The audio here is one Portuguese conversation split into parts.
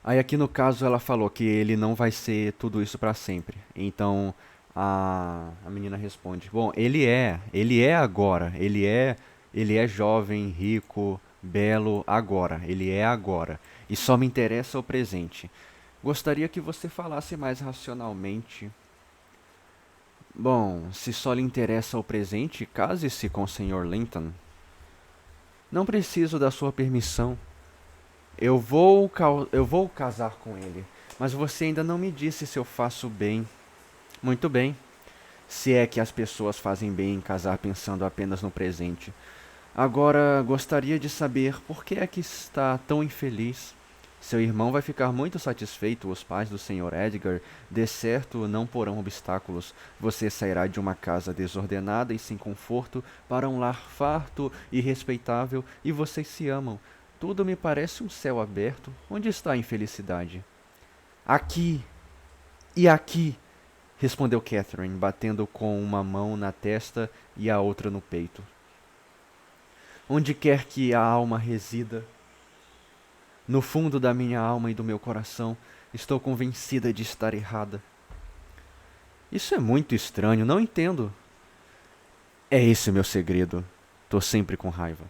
Aí aqui no caso ela falou que ele não vai ser tudo isso pra sempre. Então a menina responde: "Bom, ele é agora, ele é jovem, rico, belo agora, ele é agora. E só me interessa o presente. Gostaria que você falasse mais racionalmente. Bom, se só lhe interessa o presente, case-se com o Sr. Linton. Não preciso da sua permissão. Eu vou casar com ele, mas você ainda não me disse se eu faço bem. Muito bem, se é que as pessoas fazem bem em casar pensando apenas no presente. Agora, gostaria de saber por que é que está tão infeliz. Seu irmão vai ficar muito satisfeito, os pais do Sr. Edgar, de certo, não porão obstáculos. Você sairá de uma casa desordenada e sem conforto para um lar farto e respeitável, e vocês se amam. Tudo me parece um céu aberto. Onde está a infelicidade? Aqui e aqui, respondeu Catherine, batendo com uma mão na testa e a outra no peito. Onde quer que a alma resida, no fundo da minha alma e do meu coração, estou convencida de estar errada. Isso é muito estranho, não entendo. É esse o meu segredo. Tô sempre com raiva.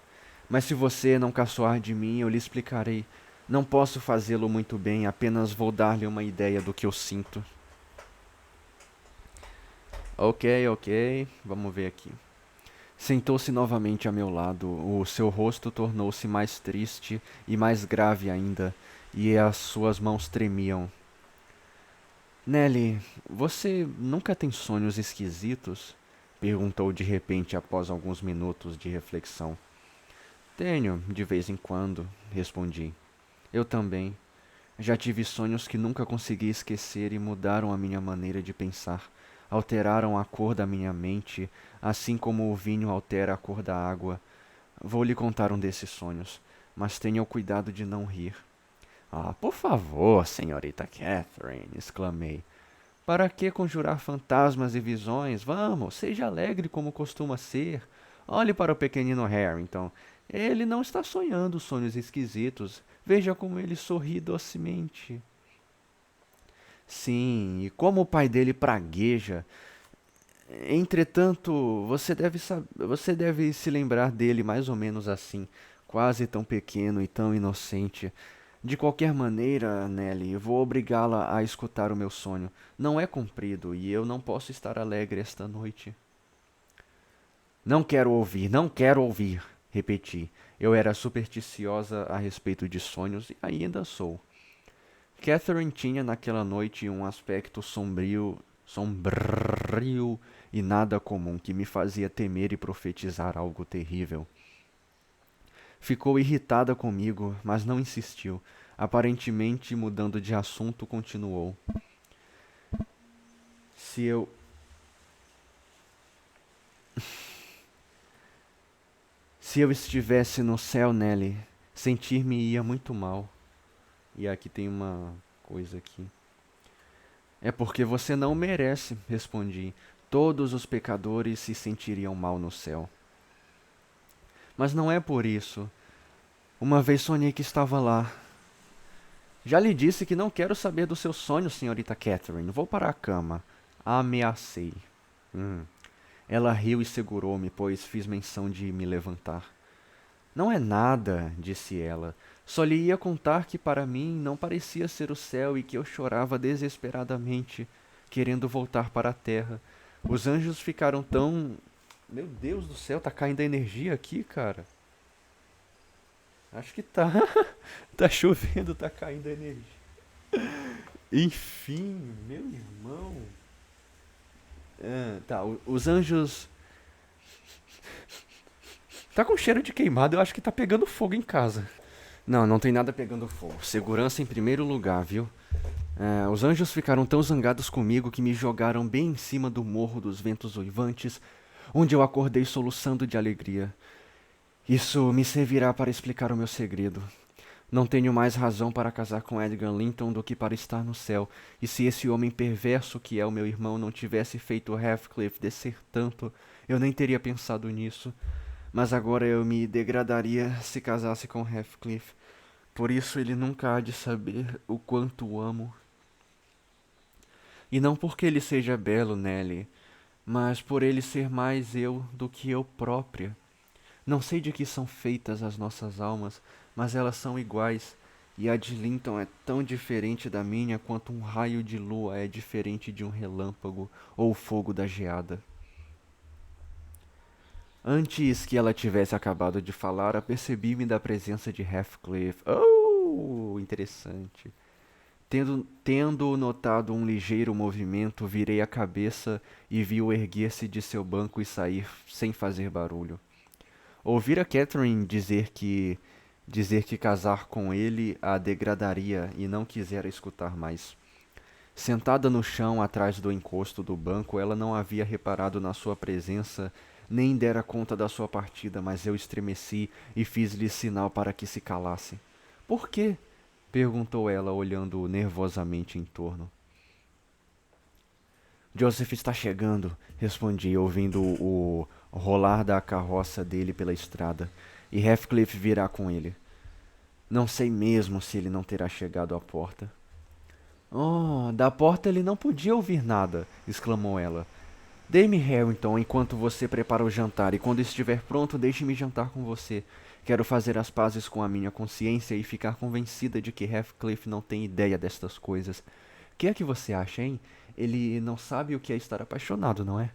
Mas se você não caçoar de mim, eu lhe explicarei. Não posso fazê-lo muito bem, apenas vou dar-lhe uma ideia do que eu sinto. Ok, ok, vamos ver aqui. Sentou-se novamente a meu lado. O seu rosto tornou-se mais triste e mais grave ainda, e as suas mãos tremiam. Nelly, você nunca tem sonhos esquisitos? Perguntou de repente após alguns minutos de reflexão. Tenho, de vez em quando, respondi. Eu também. Já tive sonhos que nunca consegui esquecer e mudaram a minha maneira de pensar. Alteraram a cor da minha mente, assim como o vinho altera a cor da água. Vou lhe contar um desses sonhos, mas tenha o cuidado de não rir. Ah, por favor, senhorita Catherine, exclamei. Para que conjurar fantasmas e visões? Vamos, seja alegre como costuma ser. Olhe para o pequenino Harrington. Ele não está sonhando sonhos esquisitos. Veja como ele sorri docemente. Sim, e como o pai dele pragueja. Entretanto, você deve se lembrar dele mais ou menos assim, quase tão pequeno e tão inocente. De qualquer maneira, Nelly, vou obrigá-la a escutar o meu sonho. Não é comprido e eu não posso estar alegre esta noite. Não quero ouvir, repeti. Eu era supersticiosa a respeito de sonhos e ainda sou. Catherine tinha naquela noite um aspecto sombrio e nada comum que me fazia temer e profetizar algo terrível. Ficou irritada comigo, mas não insistiu. Aparentemente, mudando de assunto, continuou. Se eu. Se eu estivesse no céu, Nelly, sentir-me-ia muito mal. E aqui tem uma coisa aqui. É porque você não merece, respondi. Todos os pecadores se sentiriam mal no céu. Mas não é por isso. Uma vez sonhei que estava lá. Já lhe disse que não quero saber dos seus sonhos, senhorita Catherine. Vou para a cama. Ameacei. Hum. Ela riu e segurou-me, pois fiz menção de me levantar. Não é nada, disse ela. Só lhe ia contar que para mim não parecia ser o céu e que eu chorava desesperadamente, querendo voltar para a terra. Os anjos ficaram tão. Meu Deus do céu, tá caindo a energia aqui, cara. Acho que tá. Tá chovendo, tá caindo a energia. Enfim, meu irmão. Ah, tá, os anjos. Tá com cheiro de queimado, eu acho que tá pegando fogo em casa. Não, não tem nada pegando fogo. Segurança em primeiro lugar, viu? Os anjos ficaram tão zangados comigo que me jogaram bem em cima do morro dos ventos uivantes, onde eu acordei soluçando de alegria. Isso me servirá para explicar o meu segredo. Não tenho mais razão para casar com Edgar Linton do que para estar no céu, e se esse homem perverso que é o meu irmão não tivesse feito Heathcliff descer tanto, eu nem teria pensado nisso. Mas agora eu me degradaria se casasse com Heathcliff. Por isso ele nunca há de saber o quanto o amo. E não porque ele seja belo, Nelly, mas por ele ser mais eu do que eu própria. Não sei de que são feitas as nossas almas, mas elas são iguais, e a de Linton é tão diferente da minha quanto um raio de lua é diferente de um relâmpago ou o fogo da geada. Antes que ela tivesse acabado de falar, apercebi-me da presença de Heathcliff. Oh, interessante. Tendo notado um ligeiro movimento, virei a cabeça e vi-o erguer-se de seu banco e sair sem fazer barulho. Ouvira Catherine dizer que casar com ele a degradaria e não quisera escutar mais. Sentada no chão atrás do encosto do banco, ela não havia reparado na sua presença, nem dera conta da sua partida, mas eu estremeci e fiz-lhe sinal para que se calasse. Por quê? Perguntou ela, olhando nervosamente em torno. Joseph está chegando, respondi, ouvindo o rolar da carroça dele pela estrada, e Heathcliff virá com ele. Não sei mesmo se ele não terá chegado à porta. Oh, da porta ele não podia ouvir nada, exclamou ela. Dê-me Harrington enquanto você prepara o jantar, e quando estiver pronto, deixe-me jantar com você. Quero fazer as pazes com a minha consciência e ficar convencida de que Heathcliff não tem ideia destas coisas. Que é que você acha, hein? Ele não sabe o que é estar apaixonado, não é?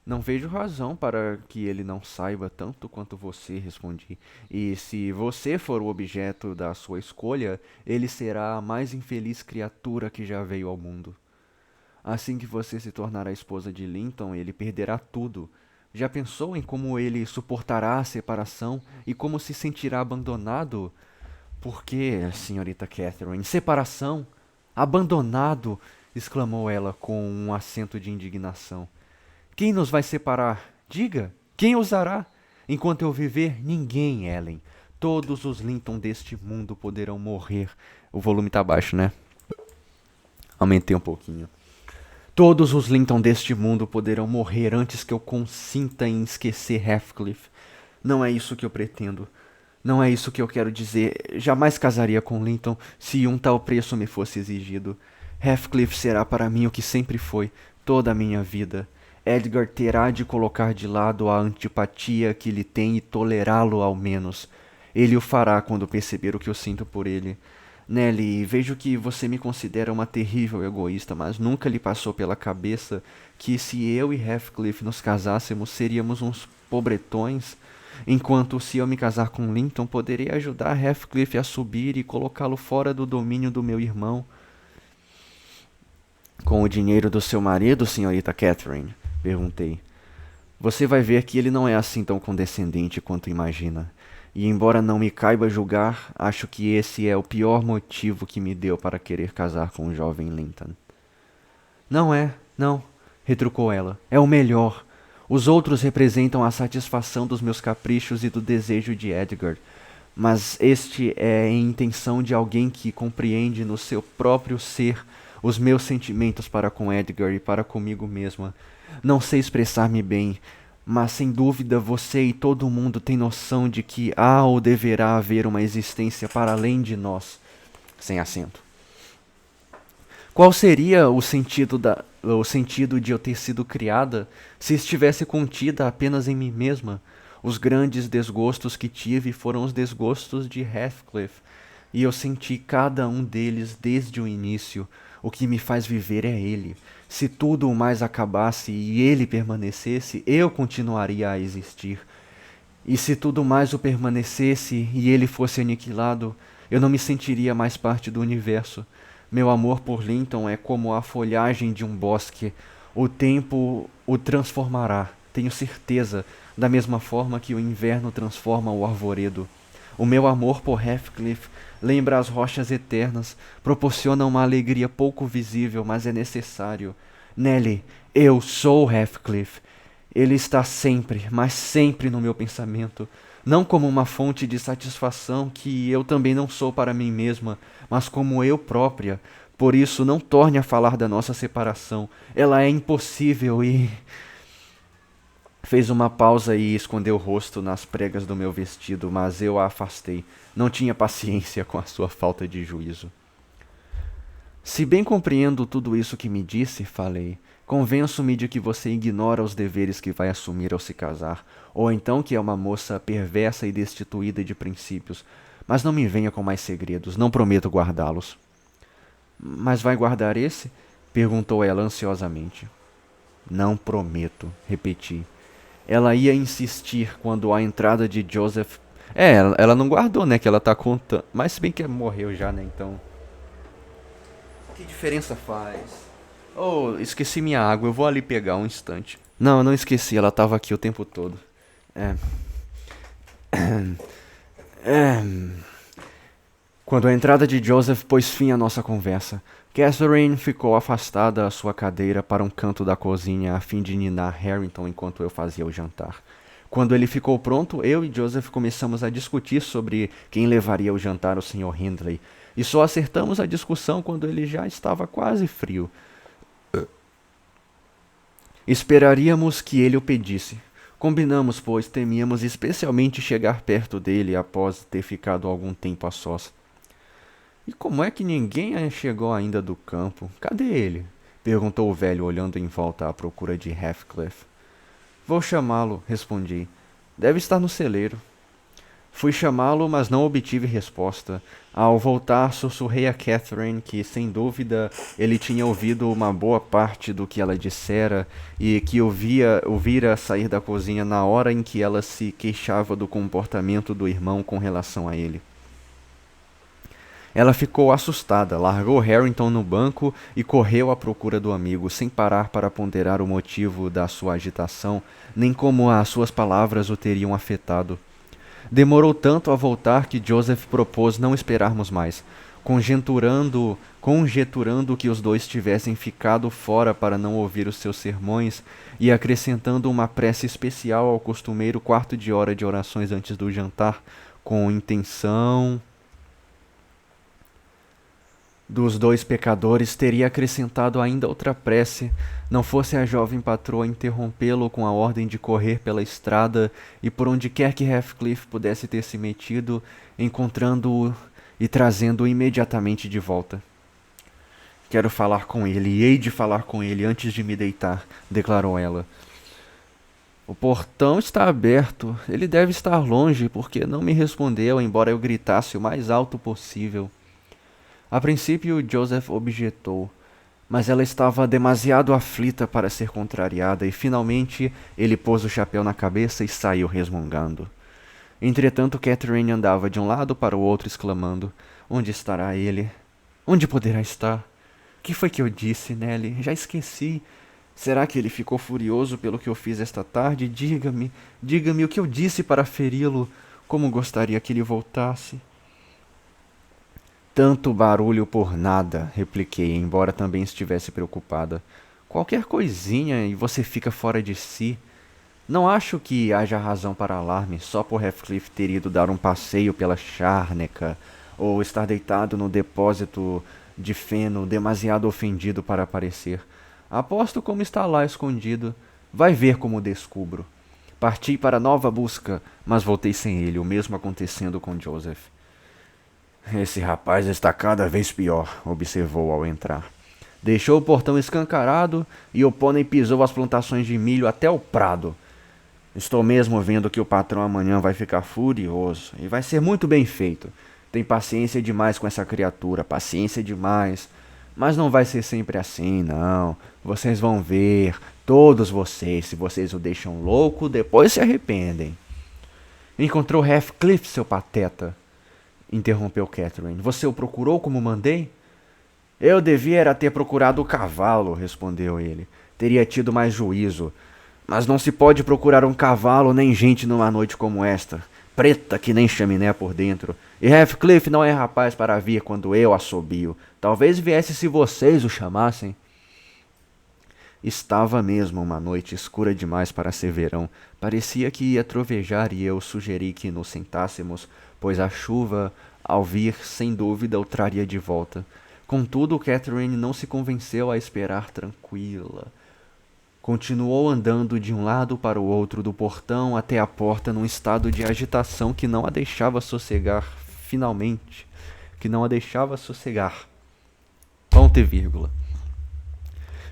Não vejo razão para que ele não saiba tanto quanto você, respondi. E se você for o objeto da sua escolha, ele será a mais infeliz criatura que já veio ao mundo. Assim que você se tornar a esposa de Linton, ele perderá tudo. Já pensou em como ele suportará a separação e como se sentirá abandonado? Por que, senhorita Catherine? Separação? Abandonado? Exclamou ela com um acento de indignação. Quem nos vai separar? Diga, quem ousará? Enquanto eu viver, ninguém, Ellen. Todos os Linton deste mundo poderão morrer. O volume tá baixo, né? Aumentei um pouquinho. Todos os Linton deste mundo poderão morrer antes que eu consinta em esquecer Heathcliff. Não é isso que eu pretendo. Não é isso que eu quero dizer. Jamais casaria com Linton se um tal preço me fosse exigido. Heathcliff será para mim o que sempre foi, toda a minha vida. Edgar terá de colocar de lado a antipatia que lhe tem e tolerá-lo ao menos. Ele o fará quando perceber o que eu sinto por ele. Nelly, vejo que você me considera uma terrível egoísta, mas nunca lhe passou pela cabeça que se eu e Heathcliff nos casássemos, seríamos uns pobretões, enquanto se eu me casar com Linton, poderei ajudar Heathcliff a subir e colocá-lo fora do domínio do meu irmão. Com o dinheiro do seu marido, senhorita Catherine? Perguntei. Você vai ver que ele não é assim tão condescendente quanto imagina. E embora não me caiba julgar, acho que esse é o pior motivo que me deu para querer casar com o jovem Linton. Não é, não, retrucou ela. É o melhor. Os outros representam a satisfação dos meus caprichos e do desejo de Edgar. Mas este é a intenção de alguém que compreende no seu próprio ser os meus sentimentos para com Edgar e para comigo mesma. Não sei expressar-me bem, mas sem dúvida você e todo mundo têm noção de que há ou deverá haver uma existência para além de nós. Sem acento. Qual seria o sentido de eu ter sido criada se estivesse contida apenas em mim mesma? Os grandes desgostos que tive foram os desgostos de Heathcliff, e eu senti cada um deles desde o início. O que me faz viver é ele. Se tudo o mais acabasse e ele permanecesse, eu continuaria a existir. E se tudo mais o permanecesse e ele fosse aniquilado, eu não me sentiria mais parte do universo. Meu amor por Linton é como a folhagem de um bosque. O tempo o transformará, tenho certeza, da mesma forma que o inverno transforma o arvoredo. O meu amor por Heathcliff lembra as rochas eternas, proporciona uma alegria pouco visível, mas é necessário. Nelly, eu sou Heathcliff. Ele está sempre, mas sempre no meu pensamento, não como uma fonte de satisfação que eu também não sou para mim mesma, mas como eu própria. Por isso, não torne a falar da nossa separação. Ela é impossível e... Fez uma pausa e escondeu o rosto nas pregas do meu vestido, mas eu a afastei. Não tinha paciência com a sua falta de juízo. Se bem compreendo tudo isso que me disse, falei, convenço-me de que você ignora os deveres que vai assumir ao se casar, ou então que é uma moça perversa e destituída de princípios. Mas não me venha com mais segredos, não prometo guardá-los. Mas vai guardar esse? Perguntou ela ansiosamente. Não prometo, repeti. Ela ia insistir quando a entrada de Joseph. Ela não guardou, né? Que ela tá contando. Mas se bem que morreu já, né? Então. Que diferença faz? Oh, esqueci minha água. Eu vou ali pegar um instante. Não, eu não esqueci. Ela tava aqui o tempo todo. É. É. Quando a entrada de Joseph pôs fim à nossa conversa, Catherine ficou afastada à sua cadeira para um canto da cozinha a fim de ninar Harrington enquanto eu fazia o jantar. Quando ele ficou pronto, eu e Joseph começamos a discutir sobre quem levaria o jantar ao Sr. Hindley, e só acertamos a discussão quando ele já estava quase frio. Esperaríamos que ele o pedisse. Combinamos, pois temíamos especialmente chegar perto dele após ter ficado algum tempo a sós. E como é que ninguém chegou ainda do campo? Cadê ele? Perguntou o velho, olhando em volta à procura de Heathcliff. Vou chamá-lo, respondi. Deve estar no celeiro. Fui chamá-lo, mas não obtive resposta. Ao voltar, sussurrei a Catherine que, sem dúvida, ele tinha ouvido uma boa parte do que ela dissera e que ouvira sair da cozinha na hora em que ela se queixava do comportamento do irmão com relação a ele. Ela ficou assustada, largou Harrington no banco e correu à procura do amigo, sem parar para ponderar o motivo da sua agitação, nem como as suas palavras o teriam afetado. Demorou tanto a voltar que Joseph propôs não esperarmos mais, conjeturando que os dois tivessem ficado fora para não ouvir os seus sermões e acrescentando uma prece especial ao costumeiro quarto de hora de orações antes do jantar, com intenção dos dois pecadores, teria acrescentado ainda outra prece, não fosse a jovem patroa interrompê-lo com a ordem de correr pela estrada e por onde quer que Heathcliff pudesse ter se metido, encontrando-o e trazendo-o imediatamente de volta. Quero falar com ele, e hei de falar com ele antes de me deitar, declarou ela. O portão está aberto. Ele deve estar longe, porque não me respondeu, embora eu gritasse o mais alto possível. A princípio, Joseph objetou, mas ela estava demasiado aflita para ser contrariada e finalmente ele pôs o chapéu na cabeça e saiu resmungando. Entretanto, Catherine andava de um lado para o outro exclamando: Onde estará ele? Onde poderá estar? Que foi que eu disse, Nelly? Já esqueci. Será que ele ficou furioso pelo que eu fiz esta tarde? Diga-me o que eu disse para feri-lo. Como gostaria que ele voltasse. Tanto barulho por nada, repliquei, embora também estivesse preocupada. Qualquer coisinha e você fica fora de si. Não acho que haja razão para alarme só por Heathcliff ter ido dar um passeio pela charneca ou estar deitado no depósito de feno demasiado ofendido para aparecer. Aposto como está lá escondido. Vai ver como o descubro. Parti para nova busca, mas voltei sem ele, o mesmo acontecendo com Joseph. Esse rapaz está cada vez pior, observou ao entrar. Deixou o portão escancarado e o pônei pisou as plantações de milho até o prado. Estou mesmo vendo que o patrão amanhã vai ficar furioso e vai ser muito bem feito. Tem paciência demais com essa criatura, paciência demais. Mas não vai ser sempre assim, não. Vocês vão ver, todos vocês, se vocês o deixam louco, depois se arrependem. Encontrou Heathcliff, seu pateta, interrompeu Catherine. Você o procurou como mandei? Eu devia ter procurado o cavalo, respondeu ele. Teria tido mais juízo. Mas não se pode procurar um cavalo nem gente numa noite como esta. Preta que nem chaminé por dentro. E Heathcliff não é rapaz para vir quando eu assobio. Talvez viesse se vocês o chamassem. Estava mesmo uma noite escura demais para ser verão. Parecia que ia trovejar e eu sugeri que nos sentássemos, pois a chuva, ao vir, sem dúvida, o traria de volta. Contudo, Catherine não se convenceu a esperar tranquila. Continuou andando de um lado para o outro do portão até a porta num estado de agitação que não a deixava sossegar, finalmente, que não a deixava sossegar. Ponto e vírgula.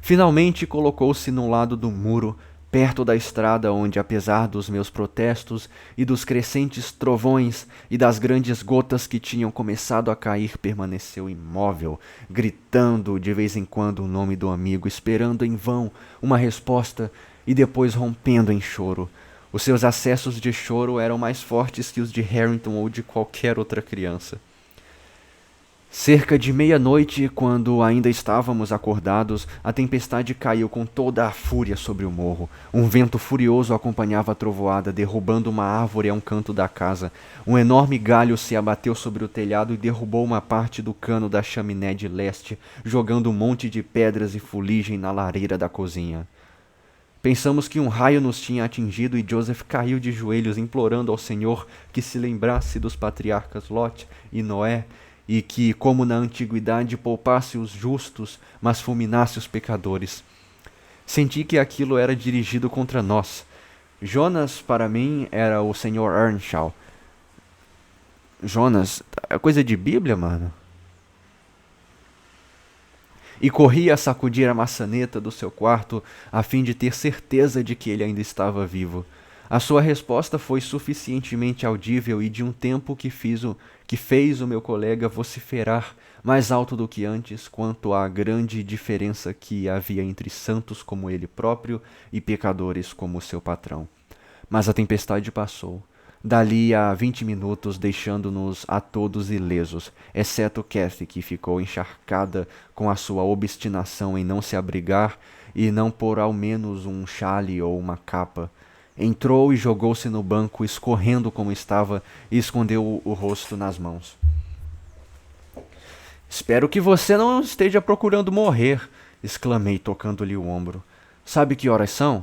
Finalmente colocou-se no lado do muro, perto da estrada onde, apesar dos meus protestos e dos crescentes trovões e das grandes gotas que tinham começado a cair, permaneceu imóvel, gritando de vez em quando o nome do amigo, esperando em vão uma resposta e depois rompendo em choro. Os seus acessos de choro eram mais fortes que os de Harrington ou de qualquer outra criança. Cerca de meia-noite, quando ainda estávamos acordados, a tempestade caiu com toda a fúria sobre o morro. Um vento furioso acompanhava a trovoada, derrubando uma árvore a um canto da casa. Um enorme galho se abateu sobre o telhado e derrubou uma parte do cano da chaminé de leste, jogando um monte de pedras e fuligem na lareira da cozinha. Pensamos que um raio nos tinha atingido e Joseph caiu de joelhos, implorando ao Senhor que se lembrasse dos patriarcas Lot e Noé, e que, como na antiguidade, poupasse os justos, mas fulminasse os pecadores. Senti que aquilo era dirigido contra nós. Jonas, para mim, era o Sr. Earnshaw. Jonas, é coisa de Bíblia, mano? E corria a sacudir a maçaneta do seu quarto a fim de ter certeza de que ele ainda estava vivo. A sua resposta foi suficientemente audível e de um tempo que fez o meu colega vociferar mais alto do que antes quanto à grande diferença que havia entre santos como ele próprio e pecadores como seu patrão. Mas a tempestade passou. Dali a 20 minutos, deixando-nos a todos ilesos, exceto Cathy, que ficou encharcada com a sua obstinação em não se abrigar e não pôr ao menos um chale ou uma capa. Entrou e jogou-se no banco, escorrendo como estava, e escondeu o rosto nas mãos. Espero que você não esteja procurando morrer, exclamei, tocando-lhe o ombro. Sabe que horas são?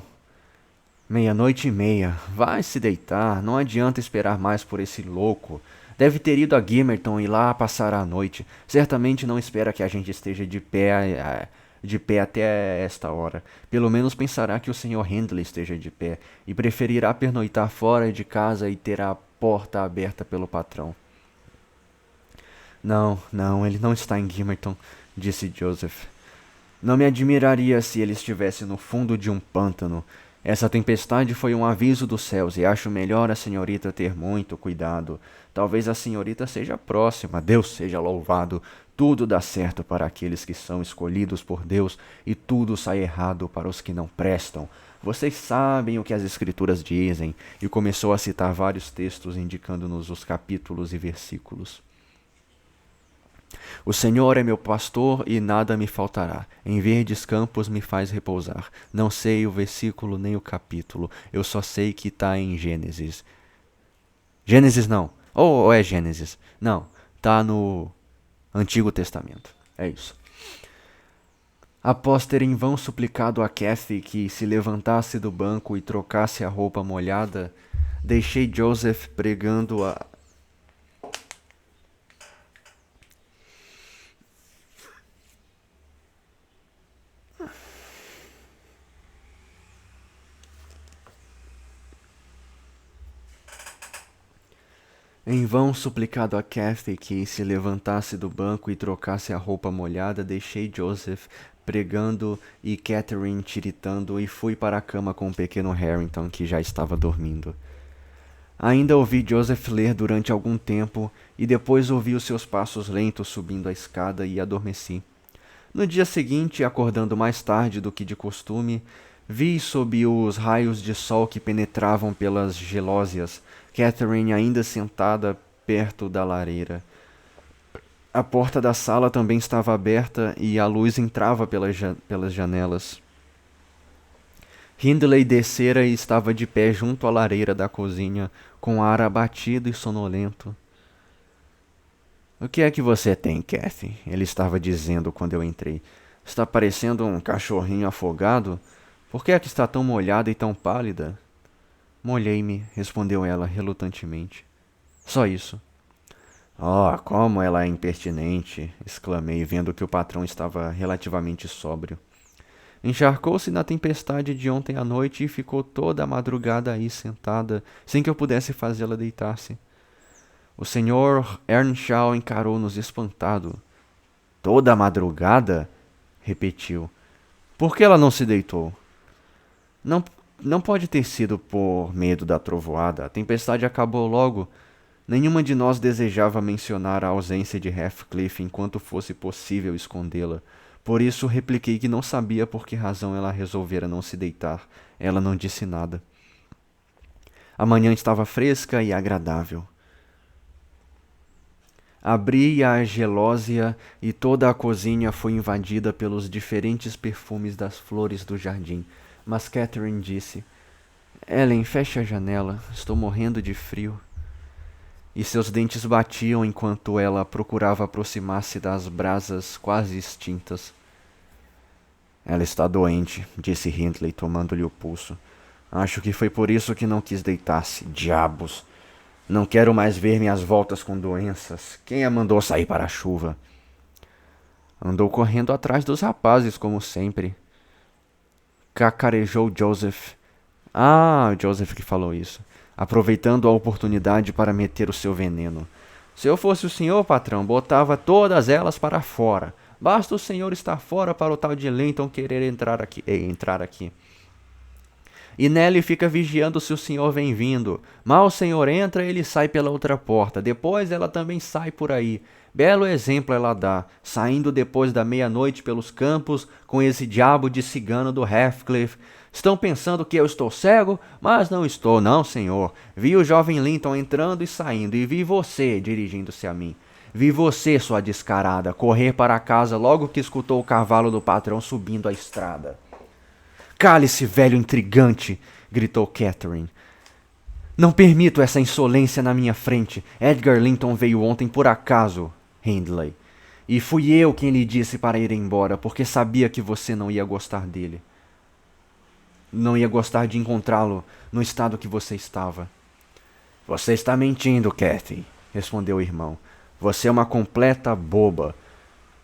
00:30. Vai se deitar, não adianta esperar mais por esse louco. Deve ter ido a Gimmerton e lá passará a noite. Certamente não espera que a gente esteja de pé até esta hora. Pelo menos pensará que o Sr. Hindley esteja de pé e preferirá pernoitar fora de casa e ter a porta aberta pelo patrão. Não, ele não está em Gimmerton, disse Joseph. Não me admiraria se ele estivesse no fundo de um pântano. Essa tempestade foi um aviso dos céus e acho melhor a senhorita ter muito cuidado. Talvez a senhorita seja próxima, Deus seja louvado. Tudo dá certo para aqueles que são escolhidos por Deus e tudo sai errado para os que não prestam. Vocês sabem o que as Escrituras dizem, e começou a citar vários textos indicando-nos os capítulos e versículos. O Senhor é meu pastor e nada me faltará. Em verdes campos me faz repousar. Não sei o versículo nem o capítulo. Eu só sei que está em Gênesis. Gênesis não. Ou é Gênesis? Não. Está no Antigo Testamento. É isso. Após ter em vão suplicado a Cathy que se levantasse do banco e trocasse a roupa molhada, deixei Joseph pregando a... Em vão suplicado a Cathy que se levantasse do banco e trocasse a roupa molhada, deixei Joseph pregando e Catherine tiritando e fui para a cama com o pequeno Harrington, que já estava dormindo. Ainda ouvi Joseph ler durante algum tempo e depois ouvi os seus passos lentos subindo a escada e adormeci. No dia seguinte, acordando mais tarde do que de costume, vi sob os raios de sol que penetravam pelas gelósias Catherine ainda sentada perto da lareira. A porta da sala também estava aberta e a luz entrava pelas janelas. Hindley descera e estava de pé junto à lareira da cozinha, com ar abatido e sonolento. O que é que você tem, Cathy? Ele estava dizendo quando eu entrei. Está parecendo um cachorrinho afogado? Por que é que está tão molhada e tão pálida? Molhei-me, respondeu ela relutantemente. Só isso. Oh, como ela é impertinente! Exclamei, vendo que o patrão estava relativamente sóbrio. Encharcou-se na tempestade de ontem à noite e ficou toda a madrugada aí sentada, sem que eu pudesse fazê-la deitar-se. O senhor Earnshaw encarou-nos espantado. Toda a madrugada? Repetiu. Por que ela não se deitou? Não, não pode ter sido por medo da trovoada. A tempestade acabou logo. Nenhuma de nós desejava mencionar a ausência de Heathcliff enquanto fosse possível escondê-la. Por isso repliquei que não sabia por que razão ela resolvera não se deitar. Ela não disse nada. A manhã estava fresca e agradável. Abri a gelósia e toda a cozinha foi invadida pelos diferentes perfumes das flores do jardim. Mas Catherine disse: Ellen, feche a janela. Estou morrendo de frio. E seus dentes batiam enquanto ela procurava aproximar-se das brasas quase extintas. Ela está doente, disse Hindley, tomando-lhe o pulso. Acho que foi por isso que não quis deitar-se. Diabos! Não quero mais ver minhas voltas com doenças. Quem a mandou sair para a chuva? Andou correndo atrás dos rapazes, como sempre. Cacarejou Joseph. Ah, Joseph que falou isso. Aproveitando a oportunidade para meter o seu veneno. Se eu fosse o senhor, patrão, botava todas elas para fora. Basta o senhor estar fora para o tal de Linton querer entrar aqui. E Nelly fica vigiando se o senhor vem vindo. Mal o senhor entra, ele sai pela outra porta. Depois ela também sai por aí. Belo exemplo ela dá, saindo depois da meia-noite pelos campos com esse diabo de cigano do Heathcliff. Estão pensando que eu estou cego? Mas não estou, não, senhor. Vi o jovem Linton entrando e saindo, e vi você dirigindo-se a mim. Vi você, sua descarada, correr para casa logo que escutou o cavalo do patrão subindo a estrada. Cale-se, velho intrigante! Gritou Catherine. Não permito essa insolência na minha frente. Edgar Linton veio ontem por acaso, Hindley. E fui eu quem lhe disse para ir embora, porque sabia que você não ia gostar dele. Não ia gostar de encontrá-lo no estado que você estava. Você está mentindo, Cathy, respondeu o irmão. Você é uma completa boba.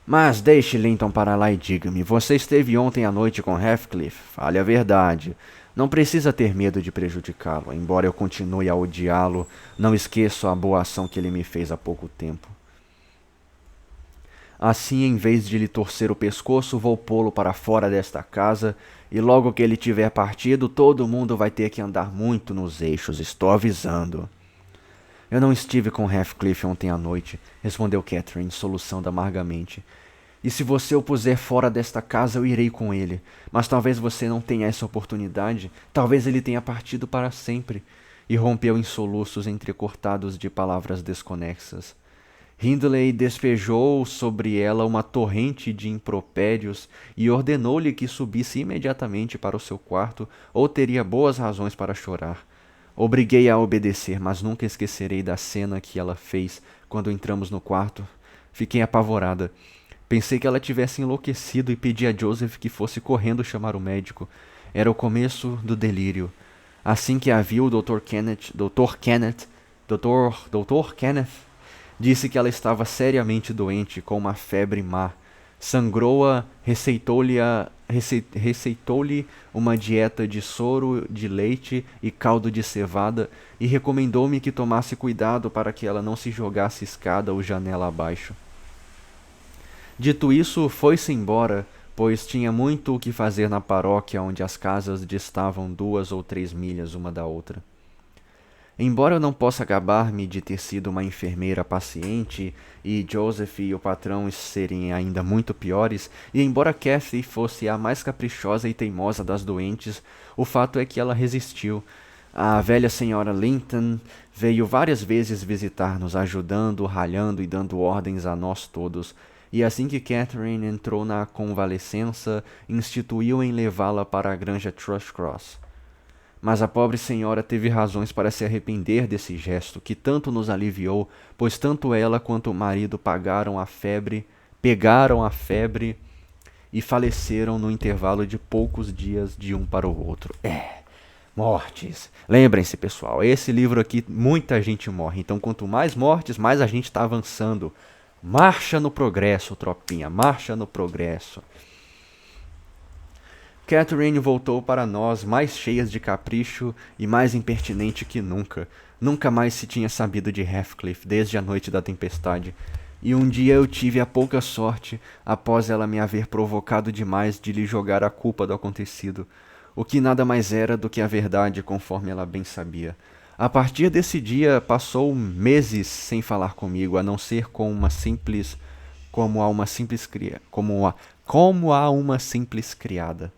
Mas deixe Linton para lá e diga-me, você esteve ontem à noite com Heathcliff? Fale a verdade. Não precisa ter medo de prejudicá-lo, embora eu continue a odiá-lo, não esqueço a boa ação que ele me fez há pouco tempo. Assim, em vez de lhe torcer o pescoço, vou pô-lo para fora desta casa, e logo que ele tiver partido, todo mundo vai ter que andar muito nos eixos, estou avisando. Eu não estive com Heathcliff ontem à noite, respondeu Catherine, soluçando amargamente. E se você o puser fora desta casa, eu irei com ele. Mas talvez você não tenha essa oportunidade. Talvez ele tenha partido para sempre. E rompeu em soluços entrecortados de palavras desconexas. Hindley despejou sobre ela uma torrente de impropérios e ordenou-lhe que subisse imediatamente para o seu quarto, ou teria boas razões para chorar. Obriguei-a a obedecer, mas nunca esquecerei da cena que ela fez quando entramos no quarto. Fiquei apavorada. Pensei que ela tivesse enlouquecido e pedi a Joseph que fosse correndo chamar o médico. Era o começo do delírio. Assim que a viu, o Dr. Kenneth disse que ela estava seriamente doente, com uma febre má. Sangrou-a, receitou-lhe uma dieta de soro de leite e caldo de cevada e recomendou-me que tomasse cuidado para que ela não se jogasse escada ou janela abaixo. Dito isso, foi-se embora, pois tinha muito o que fazer na paróquia onde as casas distavam 2 ou 3 milhas uma da outra. Embora eu não possa gabar-me de ter sido uma enfermeira paciente e Joseph e o patrão serem ainda muito piores, e embora Cathy fosse a mais caprichosa e teimosa das doentes, o fato é que ela resistiu. A velha senhora Linton veio várias vezes visitar-nos, ajudando, ralhando e dando ordens a nós todos, e assim que Catherine entrou na convalescença, instituiu em levá-la para a granja Thrushcross. Mas a pobre senhora teve razões para se arrepender desse gesto, que tanto nos aliviou, pois tanto ela quanto o marido pegaram a febre e faleceram no intervalo de poucos dias de um para o outro. Mortes. Lembrem-se, pessoal, esse livro aqui, muita gente morre, então quanto mais mortes, mais a gente está avançando. Marcha no progresso, tropinha, marcha no progresso. Catherine voltou para nós mais cheia de capricho e mais impertinente que nunca. Nunca mais se tinha sabido de Heathcliff desde a noite da tempestade. E um dia eu tive a pouca sorte, após ela me haver provocado demais, de lhe jogar a culpa do acontecido, o que nada mais era do que a verdade, conforme ela bem sabia. A partir desse dia, passou meses sem falar comigo, a não ser com uma simples, como a uma simples criada.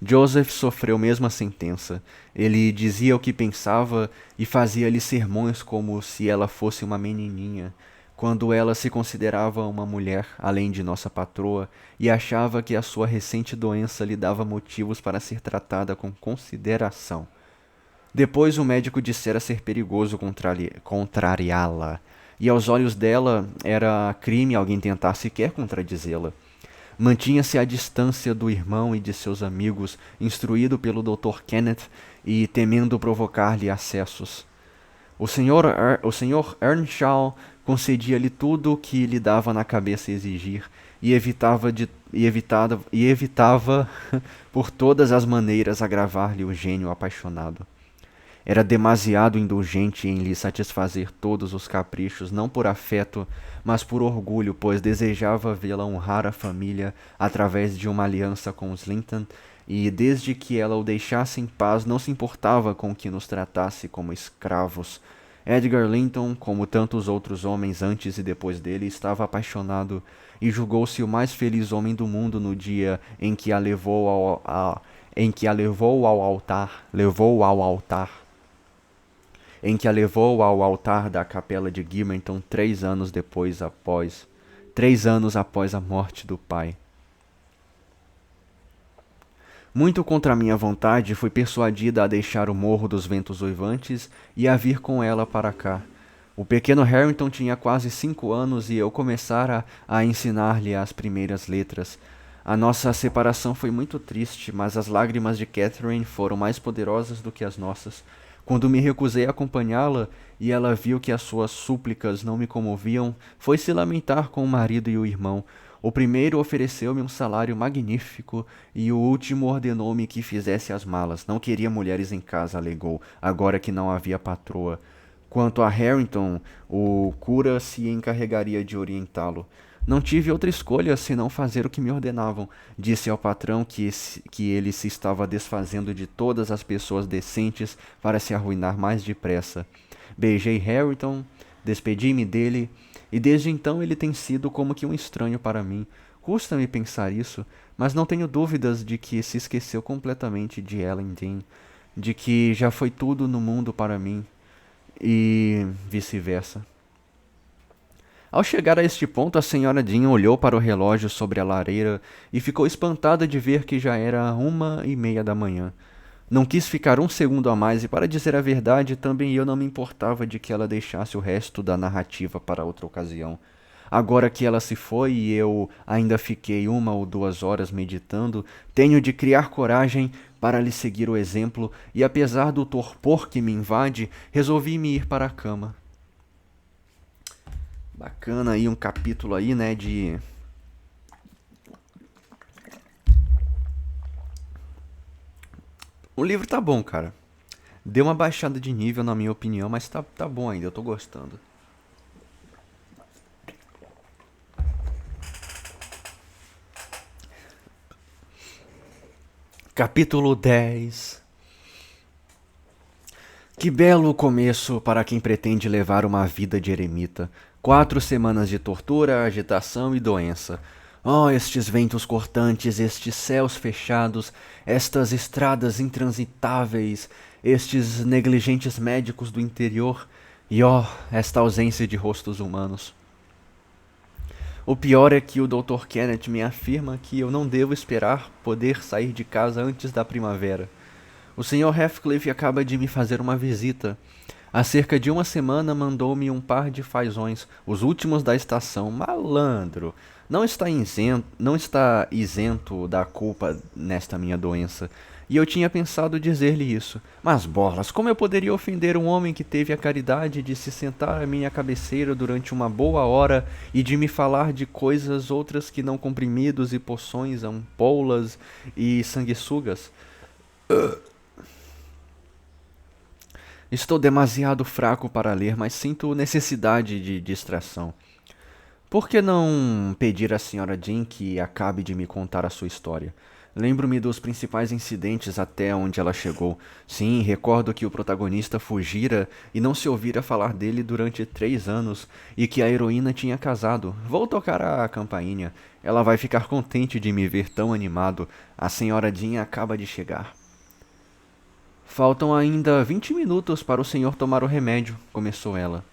Joseph sofreu mesmo a sentença. Ele dizia o que pensava e fazia-lhe sermões como se ela fosse uma menininha, quando ela se considerava uma mulher, além de nossa patroa, e achava que a sua recente doença lhe dava motivos para ser tratada com consideração. Depois o médico dissera ser perigoso contrariá-la, e aos olhos dela era crime alguém tentar sequer contradizê-la. Mantinha-se à distância do irmão e de seus amigos, instruído pelo Dr. Kenneth e temendo provocar-lhe acessos. O Sr. Earnshaw concedia-lhe tudo o que lhe dava na cabeça exigir e evitava por todas as maneiras agravar-lhe o gênio apaixonado. Era demasiado indulgente em lhe satisfazer todos os caprichos, não por afeto, mas por orgulho, pois desejava vê-la honrar a família através de uma aliança com os Linton, e desde que ela o deixasse em paz, não se importava com que nos tratasse como escravos. Edgar Linton, como tantos outros homens antes e depois dele, estava apaixonado e julgou-se o mais feliz homem do mundo no dia em que a levou ao altar da capela de Gimmerton 3 anos após a morte do pai. Muito contra minha vontade, fui persuadida a deixar o Morro dos Ventos Uivantes e a vir com ela para cá. O pequeno Harrington tinha quase 5 anos e eu começara a ensinar-lhe as primeiras letras. A nossa separação foi muito triste, mas as lágrimas de Catherine foram mais poderosas do que as nossas. Quando me recusei a acompanhá-la e ela viu que as suas súplicas não me comoviam, foi se lamentar com o marido e o irmão. O primeiro ofereceu-me um salário magnífico e o último ordenou-me que fizesse as malas. Não queria mulheres em casa, alegou, agora que não havia patroa. Quanto a Harrington, o cura se encarregaria de orientá-lo. Não tive outra escolha senão fazer o que me ordenavam. Disse ao patrão que ele se estava desfazendo de todas as pessoas decentes para se arruinar mais depressa. Beijei Harrington, despedi-me dele, e desde então ele tem sido como que um estranho para mim. Custa-me pensar isso, mas não tenho dúvidas de que se esqueceu completamente de Ellen Dean, de que já foi tudo no mundo para mim, e vice-versa. Ao chegar a este ponto, a senhora Dean olhou para o relógio sobre a lareira e ficou espantada de ver que já era 1:30 da manhã. Não quis ficar um segundo a mais e, para dizer a verdade, também eu não me importava de que ela deixasse o resto da narrativa para outra ocasião. Agora que ela se foi e eu ainda fiquei 1 ou 2 horas meditando, tenho de criar coragem para lhe seguir o exemplo e, apesar do torpor que me invade, resolvi me ir para a cama. Bacana aí um capítulo aí, né, de... O livro tá bom, cara. Deu uma baixada de nível, na minha opinião, mas tá bom ainda, eu tô gostando. Capítulo 10. Que belo começo para quem pretende levar uma vida de eremita. 4 semanas de tortura, agitação e doença. Oh, estes ventos cortantes, estes céus fechados, estas estradas intransitáveis, estes negligentes médicos do interior, e oh, esta ausência de rostos humanos. O pior é que o Dr. Kenneth me afirma que eu não devo esperar poder sair de casa antes da primavera. O Sr. Heathcliff acaba de me fazer uma visita. Há cerca de 1 semana mandou-me um par de fazões, os últimos da estação. Malandro! Não está isento da culpa nesta minha doença. e eu tinha pensado dizer-lhe isso. Mas, bolas, como eu poderia ofender um homem que teve a caridade de se sentar à minha cabeceira durante uma boa hora e de me falar de coisas outras que não comprimidos e poções, ampolas e sanguessugas? Estou demasiado fraco para ler, mas sinto necessidade de distração. Por que não pedir à Sra. Jean que acabe de me contar a sua história? Lembro-me dos principais incidentes até onde ela chegou. Sim, recordo que o protagonista fugira e não se ouvira falar dele durante 3 anos e que a heroína tinha casado. Vou tocar a campainha. Ela vai ficar contente de me ver tão animado. A Sra. Jean acaba de chegar. Faltam ainda 20 minutos para o senhor tomar o remédio, começou ela.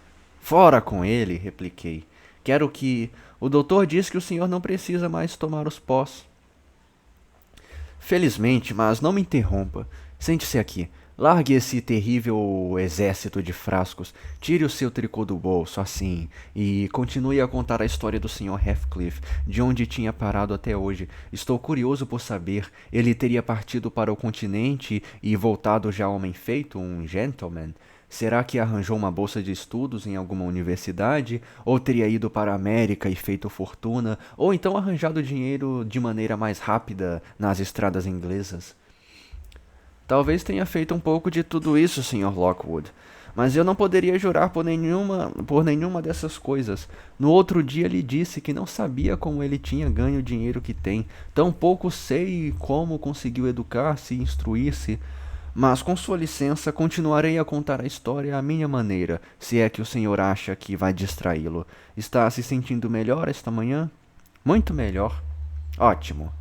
Fora com ele, repliquei. Quero que. O doutor diz que o senhor não precisa mais tomar os pós. Felizmente, mas não me interrompa. Sente-se aqui. Largue esse terrível exército de frascos. Tire o seu tricô do bolso, assim, e continue a contar a história do Sr. Heathcliff, de onde tinha parado até hoje. Estou curioso por saber. Ele teria partido para o continente e voltado já homem feito, um gentleman? Será que arranjou uma bolsa de estudos em alguma universidade? Ou teria ido para a América e feito fortuna? Ou então arranjado dinheiro de maneira mais rápida nas estradas inglesas? Talvez tenha feito um pouco de tudo isso, Sr. Lockwood, mas eu não poderia jurar por nenhuma dessas coisas. No outro dia lhe disse que não sabia como ele tinha ganho o dinheiro que tem, tampouco sei como conseguiu educar-se e instruir-se. Mas, com sua licença, continuarei a contar a história à minha maneira, se é que o senhor acha que vai distraí-lo. Está se sentindo melhor esta manhã? Muito melhor. Ótimo.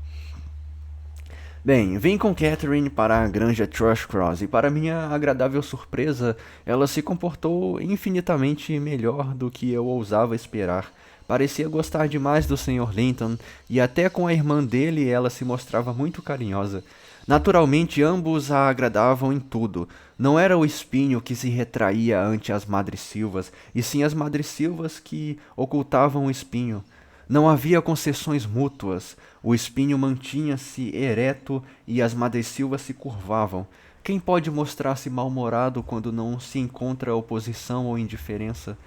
Bem, vim com Catherine para a granja Thrushcross e, para minha agradável surpresa, ela se comportou infinitamente melhor do que eu ousava esperar. Parecia gostar demais do Sr. Linton e até com a irmã dele ela se mostrava muito carinhosa. Naturalmente, ambos a agradavam em tudo. Não era o espinho que se retraía ante as madressilvas, e sim as madressilvas que ocultavam o espinho. Não havia concessões mútuas. O espinho mantinha-se ereto e as madressilvas se curvavam. Quem pode mostrar-se mal-humorado quando não se encontra oposição ou indiferença?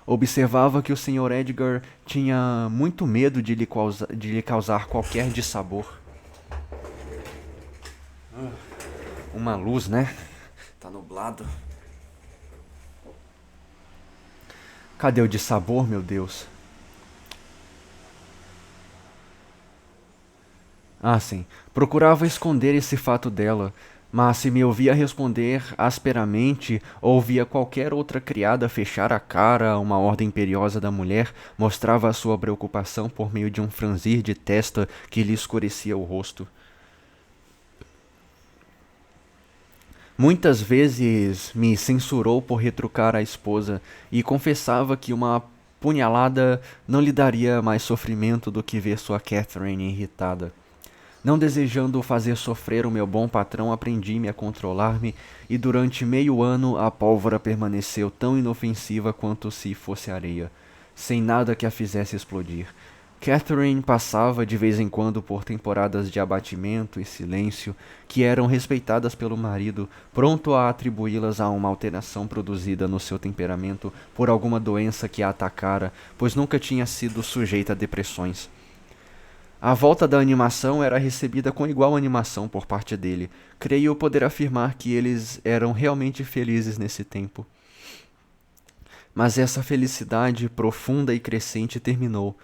Observava que o Sr. Edgar tinha muito medo de lhe causar qualquer dissabor. Uma luz, né? Tá nublado. Cadê o dissabor, meu Deus? Ah, sim. Procurava esconder esse fato dela, mas se me ouvia responder asperamente ou via qualquer outra criada fechar a cara a uma ordem imperiosa da mulher, mostrava a sua preocupação por meio de um franzir de testa que lhe escurecia o rosto. Muitas vezes me censurou por retrucar a esposa e confessava que uma punhalada não lhe daria mais sofrimento do que ver sua Catherine irritada. Não desejando fazer sofrer o meu bom patrão, aprendi-me a controlar-me e durante meio ano a pólvora permaneceu tão inofensiva quanto se fosse areia, sem nada que a fizesse explodir. Catherine passava de vez em quando por temporadas de abatimento e silêncio que eram respeitadas pelo marido, pronto a atribuí-las a uma alteração produzida no seu temperamento por alguma doença que a atacara, pois nunca tinha sido sujeita a depressões. A volta da animação era recebida com igual animação por parte dele. Creio poder afirmar que eles eram realmente felizes nesse tempo. Mas essa felicidade profunda e crescente terminou.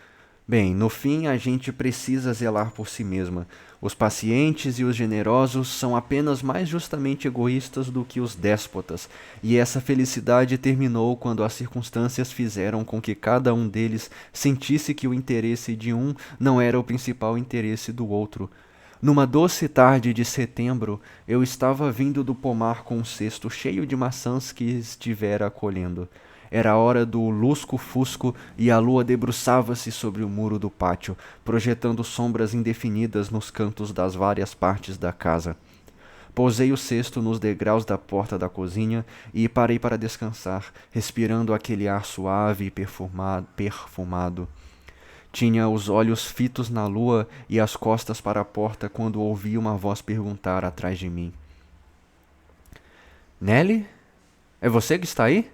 Bem, no fim a gente precisa zelar por si mesma. Os pacientes e os generosos são apenas mais justamente egoístas do que os déspotas, e essa felicidade terminou quando as circunstâncias fizeram com que cada um deles sentisse que o interesse de um não era o principal interesse do outro. Numa doce tarde de setembro, eu estava vindo do pomar com um cesto cheio de maçãs que estivera colhendo. Era a hora do lusco-fusco e a lua debruçava-se sobre o muro do pátio, projetando sombras indefinidas nos cantos das várias partes da casa. Pousei o cesto nos degraus da porta da cozinha e parei para descansar, respirando aquele ar suave e perfumado. Tinha os olhos fitos na lua e as costas para a porta quando ouvi uma voz perguntar atrás de mim: Nelly? É você que está aí?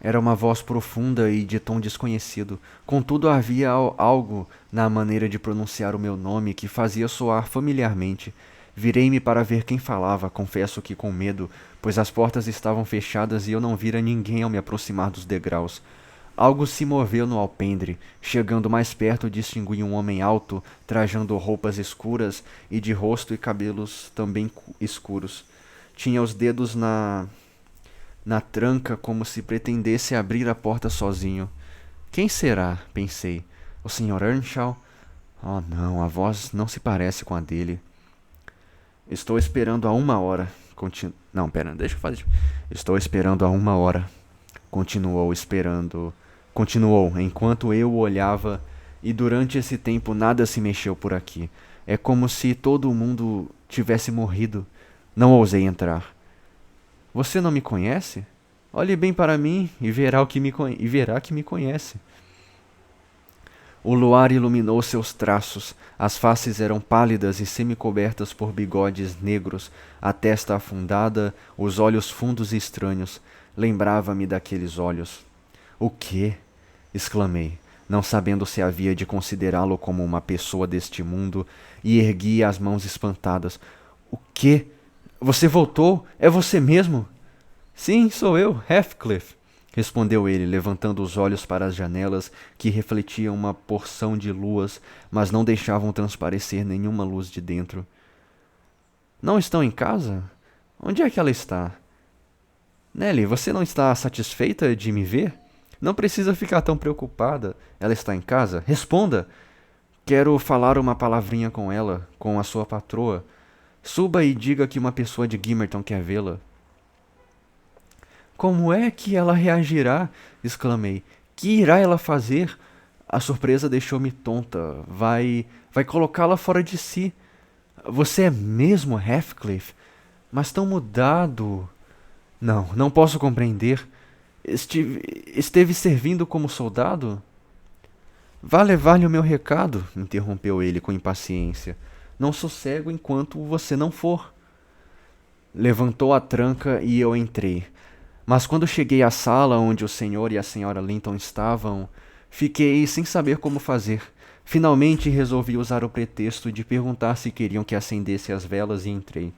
Era uma voz profunda e de tom desconhecido. Contudo, havia algo na maneira de pronunciar o meu nome que fazia soar familiarmente. Virei-me para ver quem falava, confesso que com medo, pois as portas estavam fechadas e eu não vira ninguém ao me aproximar dos degraus. Algo se moveu no alpendre. Chegando mais perto, distingui um homem alto, trajando roupas escuras e de rosto e cabelos também escuros. Tinha os dedos na tranca como se pretendesse abrir a porta sozinho. Quem será? Pensei. O Sr. Earnshaw? Oh, não, a voz não se parece com a dele. Estou esperando há 1 hora. Não, pera, deixa eu fazer. Estou esperando há 1 hora. Continuou esperando. Continuou, enquanto eu o olhava, e durante esse tempo nada se mexeu por aqui. É como se todo mundo tivesse morrido. Não ousei entrar. Você não me conhece? Olhe bem para mim e verá que me conhece. O luar iluminou seus traços. As faces eram pálidas e semicobertas por bigodes negros, a testa afundada, os olhos fundos e estranhos. Lembrava-me daqueles olhos. O quê? Exclamei, não sabendo se havia de considerá-lo como uma pessoa deste mundo, e ergui as mãos espantadas. O quê? Você voltou? É você mesmo? Sim, sou eu, Heathcliff, respondeu ele, levantando os olhos para as janelas que refletiam uma porção de luas, mas não deixavam transparecer nenhuma luz de dentro. Não estão em casa? Onde é que ela está? Nelly, você não está satisfeita de me ver? Não precisa ficar tão preocupada. Ela está em casa? Responda! Quero falar uma palavrinha com ela, com a sua patroa. Suba e diga que uma pessoa de Gimmerton quer vê-la. Como é que ela reagirá? Exclamei. Que irá ela fazer? A surpresa deixou-me tonta. Vai colocá-la fora de si. Você é mesmo Heathcliff? Mas tão mudado. Não posso compreender. Esteve servindo como soldado? Vá levar-lhe o meu recado, interrompeu ele com impaciência. Não sossego enquanto você não for. Levantou a tranca e eu entrei. Mas quando cheguei à sala onde o senhor e a senhora Linton estavam, fiquei sem saber como fazer. Finalmente resolvi usar o pretexto de perguntar se queriam que acendesse as velas e entrei.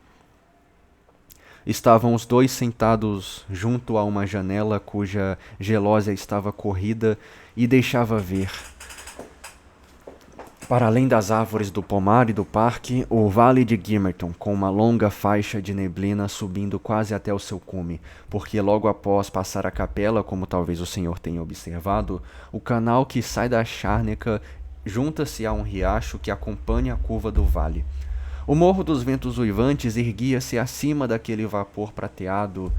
Estavam os dois sentados junto a uma janela cuja gelósia estava corrida e deixava ver, para além das árvores do pomar e do parque, o vale de Gimmerton, com uma longa faixa de neblina subindo quase até o seu cume, porque logo após passar a capela, como talvez o senhor tenha observado, o canal que sai da charneca junta-se a um riacho que acompanha a curva do vale. O Morro dos Ventos Uivantes erguia-se acima daquele vapor prateado,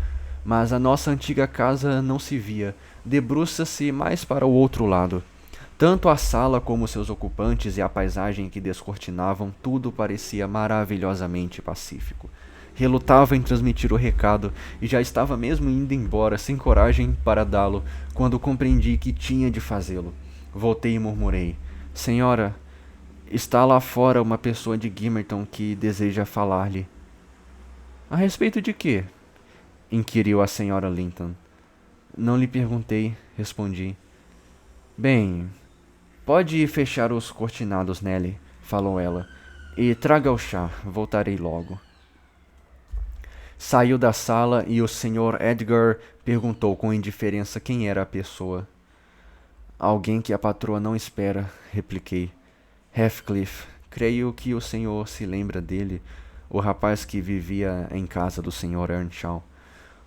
mas a nossa antiga casa não se via, debruça-se mais para o outro lado. Tanto a sala como seus ocupantes e a paisagem que descortinavam, tudo parecia maravilhosamente pacífico. Relutava em transmitir o recado e já estava mesmo indo embora, sem coragem para dá-lo, quando compreendi que tinha de fazê-lo. Voltei e murmurei: Senhora, está lá fora uma pessoa de Gimmerton que deseja falar-lhe. A respeito de quê? Inquiriu a senhora Linton. Não lhe perguntei, respondi. Bem, pode fechar os cortinados, Nelly, falou ela, e traga o chá, voltarei logo. Saiu da sala e o Sr. Edgar perguntou com indiferença quem era a pessoa. Alguém que a patroa não espera, repliquei. Heathcliff, creio que o senhor se lembra dele, o rapaz que vivia em casa do Sr. Earnshaw.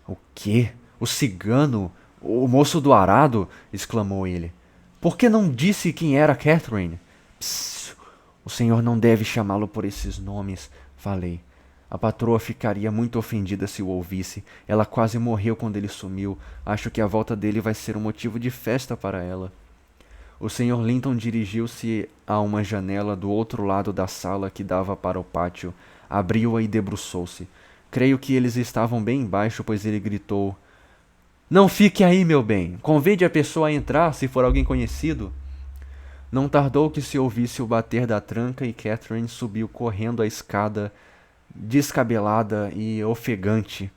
O quê? O cigano? O moço do arado? Exclamou ele. Por que não disse quem era Catherine? Psst, o senhor não deve chamá-lo por esses nomes, falei. A patroa ficaria muito ofendida se o ouvisse. Ela quase morreu quando ele sumiu. Acho que a volta dele vai ser um motivo de festa para ela. O Sr. Linton dirigiu-se a uma janela do outro lado da sala que dava para o pátio. Abriu-a e debruçou-se. Creio que eles estavam bem embaixo, pois ele gritou: Não fique aí, meu bem. Convide a pessoa a entrar, se for alguém conhecido. Não tardou que se ouvisse o bater da tranca e Catherine subiu correndo a escada, descabelada e ofegante,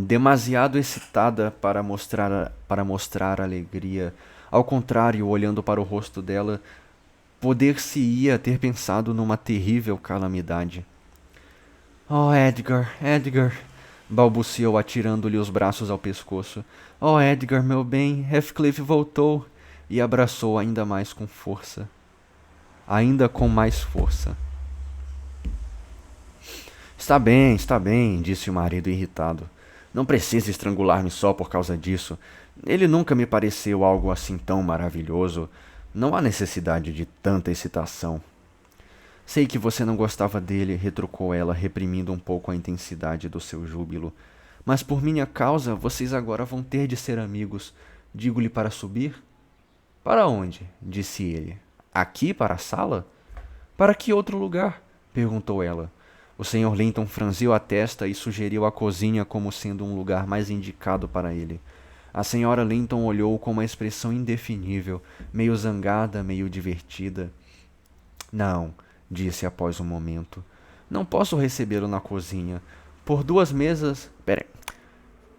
demasiado excitada para mostrar alegria. Ao contrário, olhando para o rosto dela, poder-se-ia ter pensado numa terrível calamidade. Oh, Edgar, Edgar, balbuciou atirando-lhe os braços ao pescoço. Oh, Edgar, meu bem, Heathcliff voltou, e abraçou ainda mais com força. Ainda com mais força. Está bem, disse o marido irritado. Não precisa estrangular-me só por causa disso. Ele nunca me pareceu algo assim tão maravilhoso. Não há necessidade de tanta excitação. Sei que você não gostava dele, retrucou ela, reprimindo um pouco a intensidade do seu júbilo. Mas por minha causa, vocês agora vão ter de ser amigos. Digo-lhe para subir? Para onde? Disse ele. Aqui, para a sala? Para que outro lugar? Perguntou ela. O Sr. Linton franziu a testa e sugeriu a cozinha como sendo um lugar mais indicado para ele. A Sra. Linton olhou com uma expressão indefinível, meio zangada, meio divertida. Não, disse após um momento. Não posso recebê-lo na cozinha. Por 2 mesas...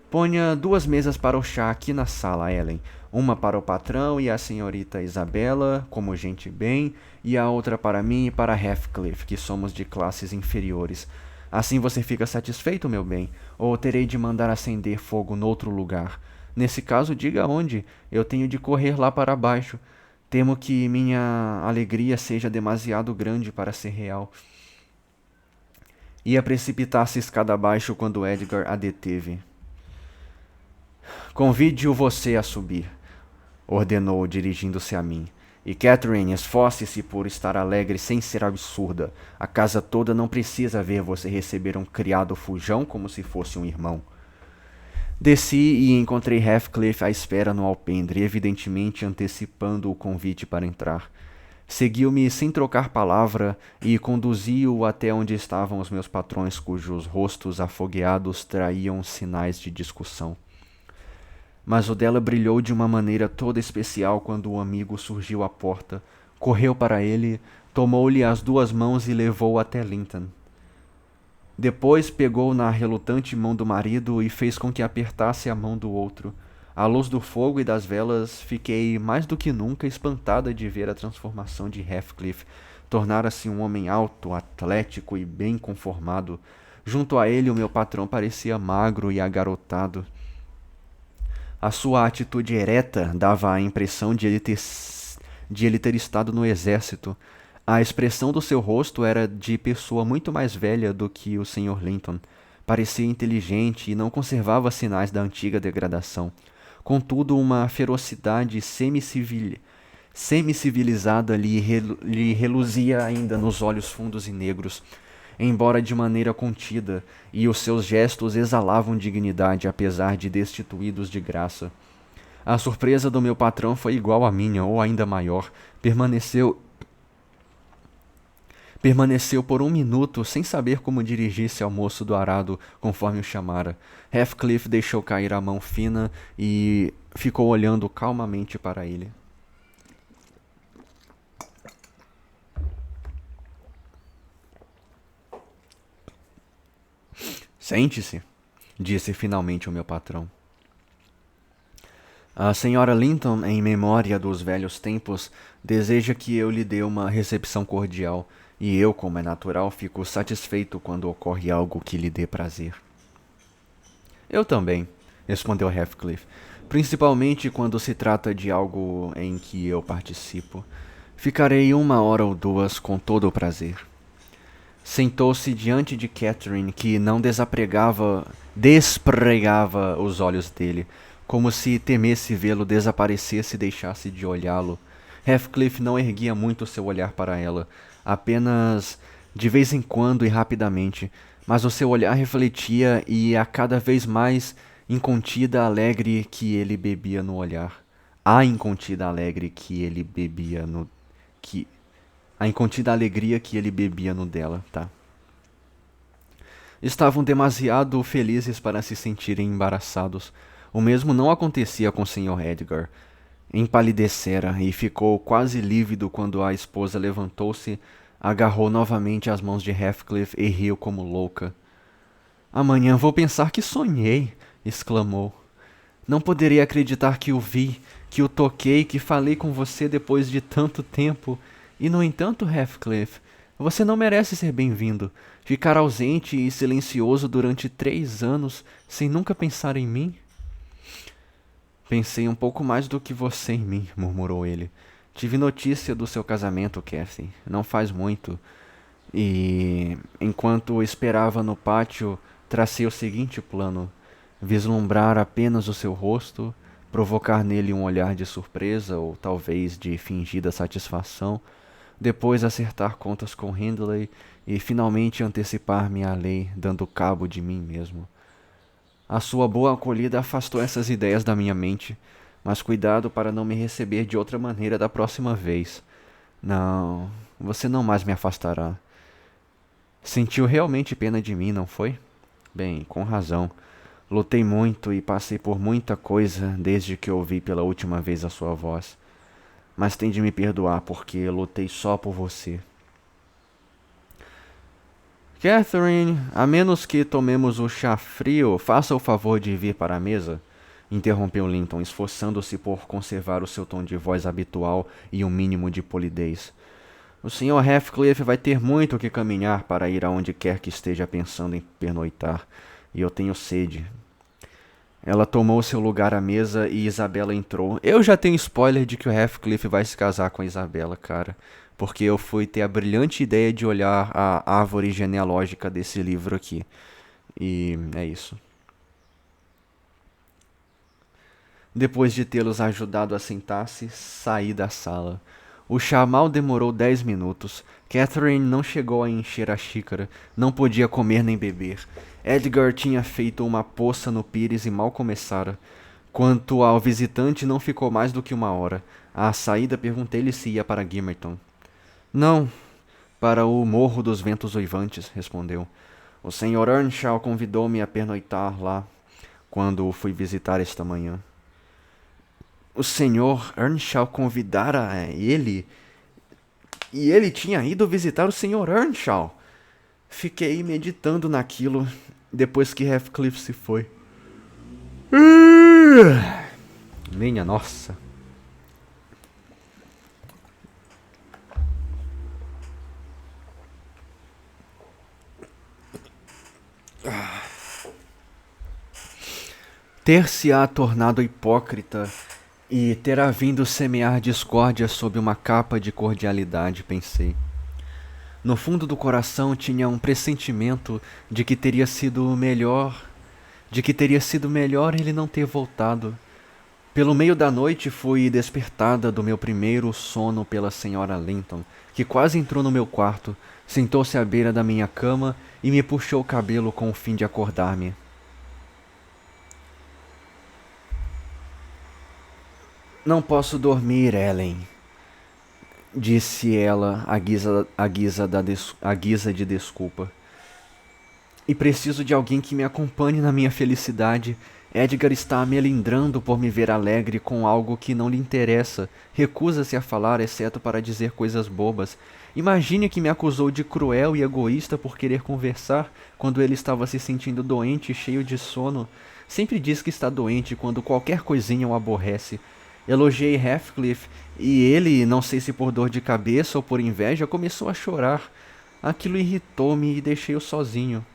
Ponha 2 mesas para o chá aqui na sala, Ellen. Uma para o patrão e a senhorita Isabela, como gente bem, e a outra para mim e para Heathcliff, que somos de classes inferiores. Assim você fica satisfeito, meu bem? Ou terei de mandar acender fogo noutro lugar? Nesse caso, diga onde. Eu tenho de correr lá para baixo. Temo que minha alegria seja demasiado grande para ser real. Ia precipitar-se escada abaixo quando Edgar a deteve. Convide-o você a subir, ordenou, dirigindo-se a mim. E Catherine, esforce-se por estar alegre sem ser absurda. A casa toda não precisa ver você receber um criado fujão como se fosse um irmão. Desci e encontrei Heathcliff à espera no alpendre, evidentemente antecipando o convite para entrar. Seguiu-me sem trocar palavra e conduzi-o até onde estavam os meus patrões, cujos rostos afogueados traíam sinais de discussão. Mas o dela brilhou de uma maneira toda especial quando o amigo surgiu à porta, correu para ele, tomou-lhe as 2 mãos e levou-o até Linton. Depois pegou na relutante mão do marido e fez com que apertasse a mão do outro. À luz do fogo e das velas, fiquei mais do que nunca espantada de ver a transformação de Heathcliff. Tornara-se um homem alto, atlético e bem conformado. Junto a ele, o meu patrão parecia magro e agarotado. A sua atitude ereta dava a impressão de ele ter estado no exército. A expressão do seu rosto era de pessoa muito mais velha do que o Sr. Linton. Parecia inteligente e não conservava sinais da antiga degradação. Contudo, uma ferocidade semi-civilizada lhe reluzia ainda nos olhos fundos e negros, embora de maneira contida, e os seus gestos exalavam dignidade, apesar de destituídos de graça. A surpresa do meu patrão foi igual à minha, ou ainda maior. Permaneceu por 1 minuto sem saber como dirigir-se ao moço do arado, conforme o chamara. Heathcliff deixou cair a mão fina e ficou olhando calmamente para ele. Sente-se, disse finalmente o meu patrão. A senhora Linton, em memória dos velhos tempos, deseja que eu lhe dê uma recepção cordial, e eu, como é natural, fico satisfeito quando ocorre algo que lhe dê prazer. Eu também, respondeu Heathcliff, principalmente quando se trata de algo em que eu participo. Ficarei 1 hora ou 2 com todo o prazer. Sentou-se diante de Catherine, que não despregava os olhos dele, como se temesse vê-lo desaparecer se deixasse de olhá-lo. Heathcliff não erguia muito seu olhar para ela, apenas de vez em quando e rapidamente, mas o seu olhar refletia e a cada vez mais incontida alegre que ele bebia no olhar. A incontida alegre que ele bebia no... A incontida alegria que ele bebia no dela, tá? Estavam demasiado felizes para se sentirem embaraçados. O mesmo não acontecia com o Sr. Edgar. Empalidecera e ficou quase lívido quando a esposa levantou-se, agarrou novamente as mãos de Heathcliff e riu como louca. Amanhã vou pensar que sonhei, exclamou. Não poderei acreditar que o vi, que o toquei, que falei com você depois de tanto tempo. E, no entanto, Heathcliff, você não merece ser bem-vindo. Ficar ausente e silencioso durante 3 anos, sem nunca pensar em mim? Pensei um pouco mais do que você em mim, murmurou ele. Tive notícia do seu casamento, Cathy. Não faz muito. E, enquanto esperava no pátio, tracei o seguinte plano: vislumbrar apenas o seu rosto, provocar nele um olhar de surpresa ou talvez de fingida satisfação, depois acertar contas com Hindley e finalmente antecipar-me à lei, dando cabo de mim mesmo. A sua boa acolhida afastou essas ideias da minha mente, mas cuidado para não me receber de outra maneira da próxima vez. Não, você não mais me afastará. Sentiu realmente pena de mim, não foi? Bem, com razão. Lutei muito e passei por muita coisa desde que ouvi pela última vez a sua voz. Mas tem de me perdoar porque lutei só por você. Catherine, a menos que tomemos o chá frio, faça o favor de vir para a mesa, interrompeu Linton, esforçando-se por conservar o seu tom de voz habitual e um mínimo de polidez. O Sr. Heathcliff vai ter muito que caminhar para ir aonde quer que esteja pensando em pernoitar, e eu tenho sede. Ela tomou seu lugar à mesa e Isabela entrou. Eu já tenho spoiler de que o Heathcliff vai se casar com a Isabela, cara. Porque eu fui ter a brilhante ideia de olhar a árvore genealógica desse livro aqui. E é isso. Depois de tê-los ajudado a sentar-se, saí da sala. O chá mal demorou 10 minutos. Catherine não chegou a encher a xícara, não podia comer nem beber. Edgar tinha feito uma poça no pires e mal começara. Quanto ao visitante, não ficou mais do que 1 hora. À saída, perguntei-lhe se ia para Gimmerton. Não, para o Morro dos Ventos Uivantes, respondeu. O Sr. Earnshaw convidou-me a pernoitar lá, quando o fui visitar esta manhã. O Sr. Earnshaw convidara ele, e ele tinha ido visitar o Sr. Earnshaw. Fiquei meditando naquilo depois que Heathcliff se foi. Minha nossa. Ter-se-á tornado hipócrita e terá vindo semear discórdia sob uma capa de cordialidade, pensei. No fundo do coração tinha um pressentimento de que teria sido melhor, ele não ter voltado. Pelo meio da noite fui despertada do meu primeiro sono pela senhora Linton, que quase entrou no meu quarto, sentou-se à beira da minha cama e me puxou o cabelo com o fim de acordar-me. Não posso dormir, Ellen, disse ela à guisa de desculpa. E preciso de alguém que me acompanhe na minha felicidade. Edgar está melindrando por me ver alegre com algo que não lhe interessa. Recusa-se a falar, exceto para dizer coisas bobas. Imagine que me acusou de cruel e egoísta por querer conversar quando ele estava se sentindo doente e cheio de sono. Sempre diz que está doente quando qualquer coisinha o aborrece. Elogiei Heathcliff e ele, não sei se por dor de cabeça ou por inveja, começou a chorar. Aquilo irritou-me e deixei-o sozinho.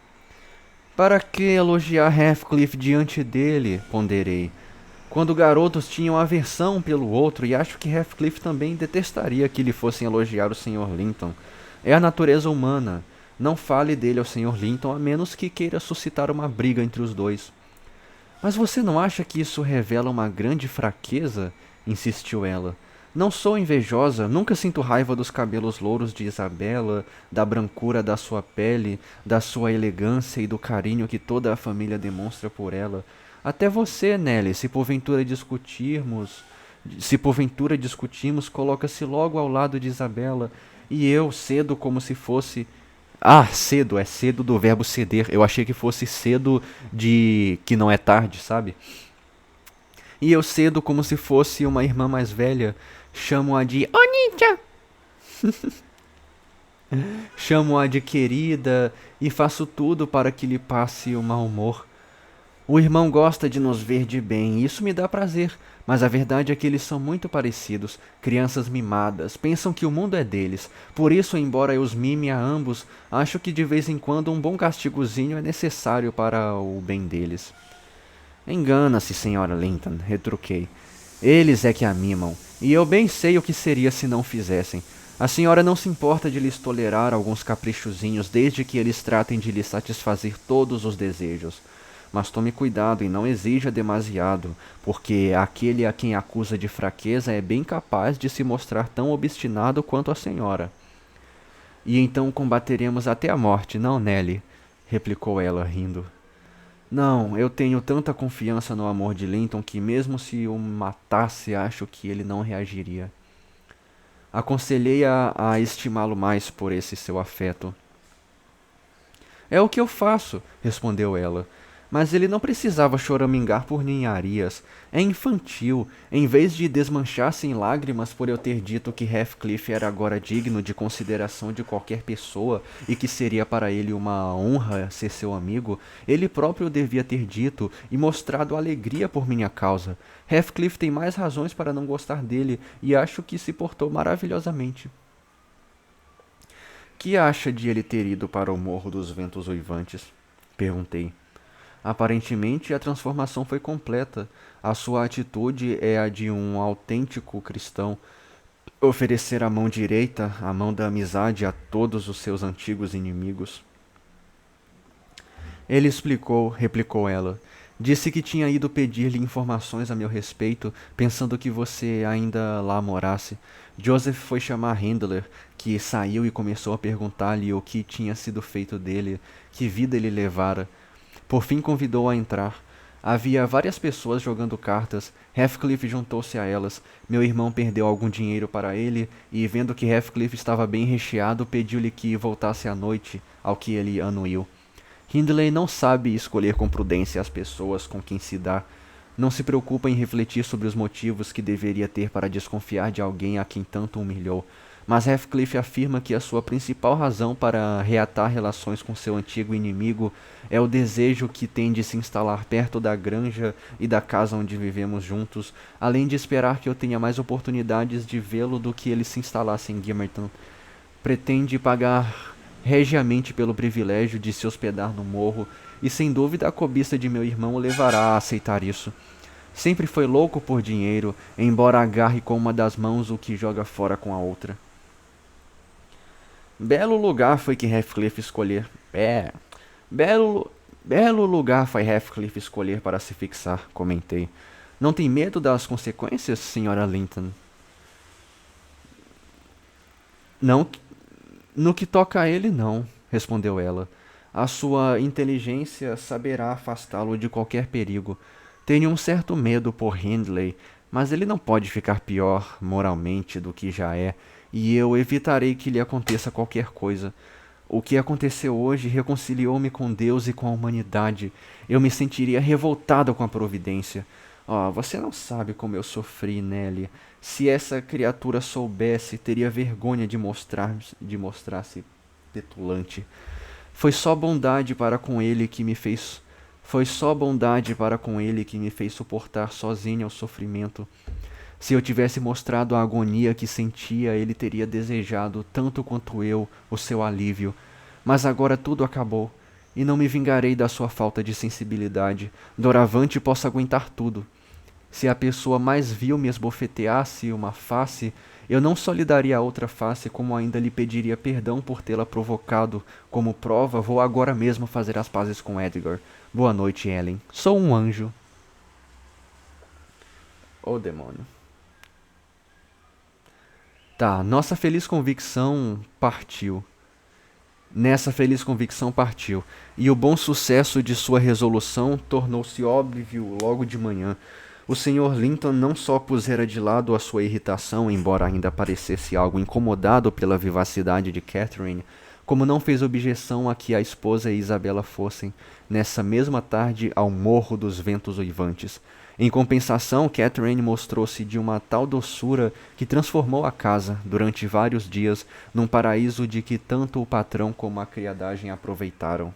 Para que elogiar Heathcliff diante dele? Ponderei. Quando garotos tinham aversão pelo outro, e acho que Heathcliff também detestaria que lhe fossem elogiar o Sr. Linton. É a natureza humana. Não fale dele ao Sr. Linton a menos que queira suscitar uma briga entre os dois. Mas você não acha que isso revela uma grande fraqueza? Insistiu ela. Não sou invejosa, nunca sinto raiva dos cabelos louros de Isabela, da brancura da sua pele, da sua elegância e do carinho que toda a família demonstra por ela. Até você, Nelly, se porventura discutimos, coloca-se logo ao lado de Isabela, e eu cedo como se fosse... Ah, cedo, é cedo do verbo ceder. Eu achei que fosse cedo de que não é tarde, sabe? e eu cedo como se fosse uma irmã mais velha. Chamo-a de Onitcha, chamo-a de querida e faço tudo para que lhe passe o mau humor. O irmão gosta de nos ver de bem e isso me dá prazer, mas a verdade é que eles são muito parecidos, crianças mimadas, pensam que o mundo é deles. Por isso, embora eu os mime a ambos, acho que de vez em quando um bom castigozinho é necessário para o bem deles. Engana-se, senhora Linton, retruquei. Eles é que a mimam, e eu bem sei o que seria se não fizessem. A senhora não se importa de lhes tolerar alguns caprichozinhos desde que eles tratem de lhe satisfazer todos os desejos. Mas tome cuidado e não exija demasiado, porque aquele a quem acusa de fraqueza é bem capaz de se mostrar tão obstinado quanto a senhora. E então combateremos até a morte, não, Nelly? Replicou ela, rindo. Não, eu tenho tanta confiança no amor de Linton que mesmo se o matasse, acho que ele não reagiria. Aconselhei-a a estimá-lo mais por esse seu afeto. É o que eu faço, respondeu ela. Mas ele não precisava choramingar por ninharias. É infantil. Em vez de desmanchar-se em lágrimas por eu ter dito que Heathcliff era agora digno de consideração de qualquer pessoa e que seria para ele uma honra ser seu amigo, ele próprio devia ter dito e mostrado alegria por minha causa. Heathcliff tem mais razões para não gostar dele e acho que se portou maravilhosamente. Que acha de ele ter ido para o Morro dos Ventos Uivantes? Perguntei. Aparentemente, a transformação foi completa. A sua atitude é a de um autêntico cristão. Oferecer a mão direita, a mão da amizade a todos os seus antigos inimigos. Ele explicou, replicou ela. Disse que tinha ido pedir-lhe informações a meu respeito, pensando que você ainda lá morasse. Joseph foi chamar Handler, que saiu e começou a perguntar-lhe o que tinha sido feito dele, que vida ele levara. Por fim convidou-a a entrar. Havia várias pessoas jogando cartas. Heathcliff juntou-se a elas. Meu irmão perdeu algum dinheiro para ele e, vendo que Heathcliff estava bem recheado, pediu-lhe que voltasse à noite, ao que ele anuiu. Hindley não sabe escolher com prudência as pessoas com quem se dá. Não se preocupa em refletir sobre os motivos que deveria ter para desconfiar de alguém a quem tanto humilhou. Mas Heathcliff afirma que a sua principal razão para reatar relações com seu antigo inimigo é o desejo que tem de se instalar perto da granja e da casa onde vivemos juntos, além de esperar que eu tenha mais oportunidades de vê-lo do que ele se instalasse em Gimmerton. Pretende pagar regiamente pelo privilégio de se hospedar no morro, e sem dúvida a cobiça de meu irmão o levará a aceitar isso. Sempre foi louco por dinheiro, embora agarre com uma das mãos o que joga fora com a outra. Belo lugar foi que Heathcliff escolher. Belo lugar foi Heathcliff escolher para se fixar, comentei. Não tem medo das consequências, senhora Linton? Não, no que toca a ele, não, respondeu ela. A sua inteligência saberá afastá-lo de qualquer perigo. Tenho um certo medo por Hindley, mas ele não pode ficar pior moralmente do que já é, e eu evitarei que lhe aconteça qualquer coisa. O que aconteceu hoje reconciliou-me com Deus e com a humanidade. Eu me sentiria revoltado com a providência. Oh, você não sabe como eu sofri, Nelly. Se essa criatura soubesse, teria vergonha de mostrar-se petulante. Foi só bondade para com ele que me fez Foi só bondade para com ele que me fez suportar sozinho o sofrimento. Se eu tivesse mostrado a agonia que sentia, ele teria desejado, tanto quanto eu, o seu alívio. Mas agora tudo acabou, e não me vingarei da sua falta de sensibilidade. Doravante posso aguentar tudo. Se a pessoa mais vil me esbofeteasse uma face, eu não só lhe daria a outra face, como ainda lhe pediria perdão por tê-la provocado. Como prova, vou agora mesmo fazer as pazes com Edgar. Boa noite, Ellen. Sou um anjo. Ô, demônio. Tá, nossa feliz convicção partiu. Nessa feliz convicção partiu, e o bom sucesso de sua resolução tornou-se óbvio logo de manhã. O Sr. Linton não só pusera de lado a sua irritação, embora ainda parecesse algo incomodado pela vivacidade de Catherine, como não fez objeção a que a esposa e Isabela fossem, nessa mesma tarde, ao Morro dos Ventos Uivantes. Em compensação, Catherine mostrou-se de uma tal doçura que transformou a casa, durante vários dias, num paraíso de que tanto o patrão como a criadagem aproveitaram.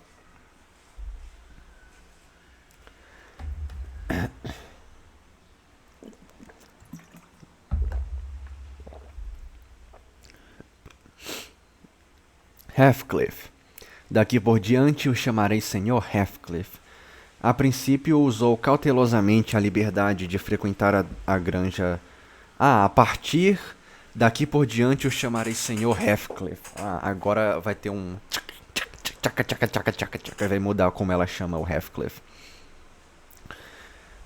Heathcliff. Daqui por diante o chamarei Sr. Heathcliff. A princípio usou cautelosamente a liberdade de frequentar a granja. A partir daqui por diante o chamarei Sr. Heathcliff. Agora vai ter um tchaca, tchaca, tchaca, tchaca, tchaca. Vai mudar como ela chama o Heathcliff.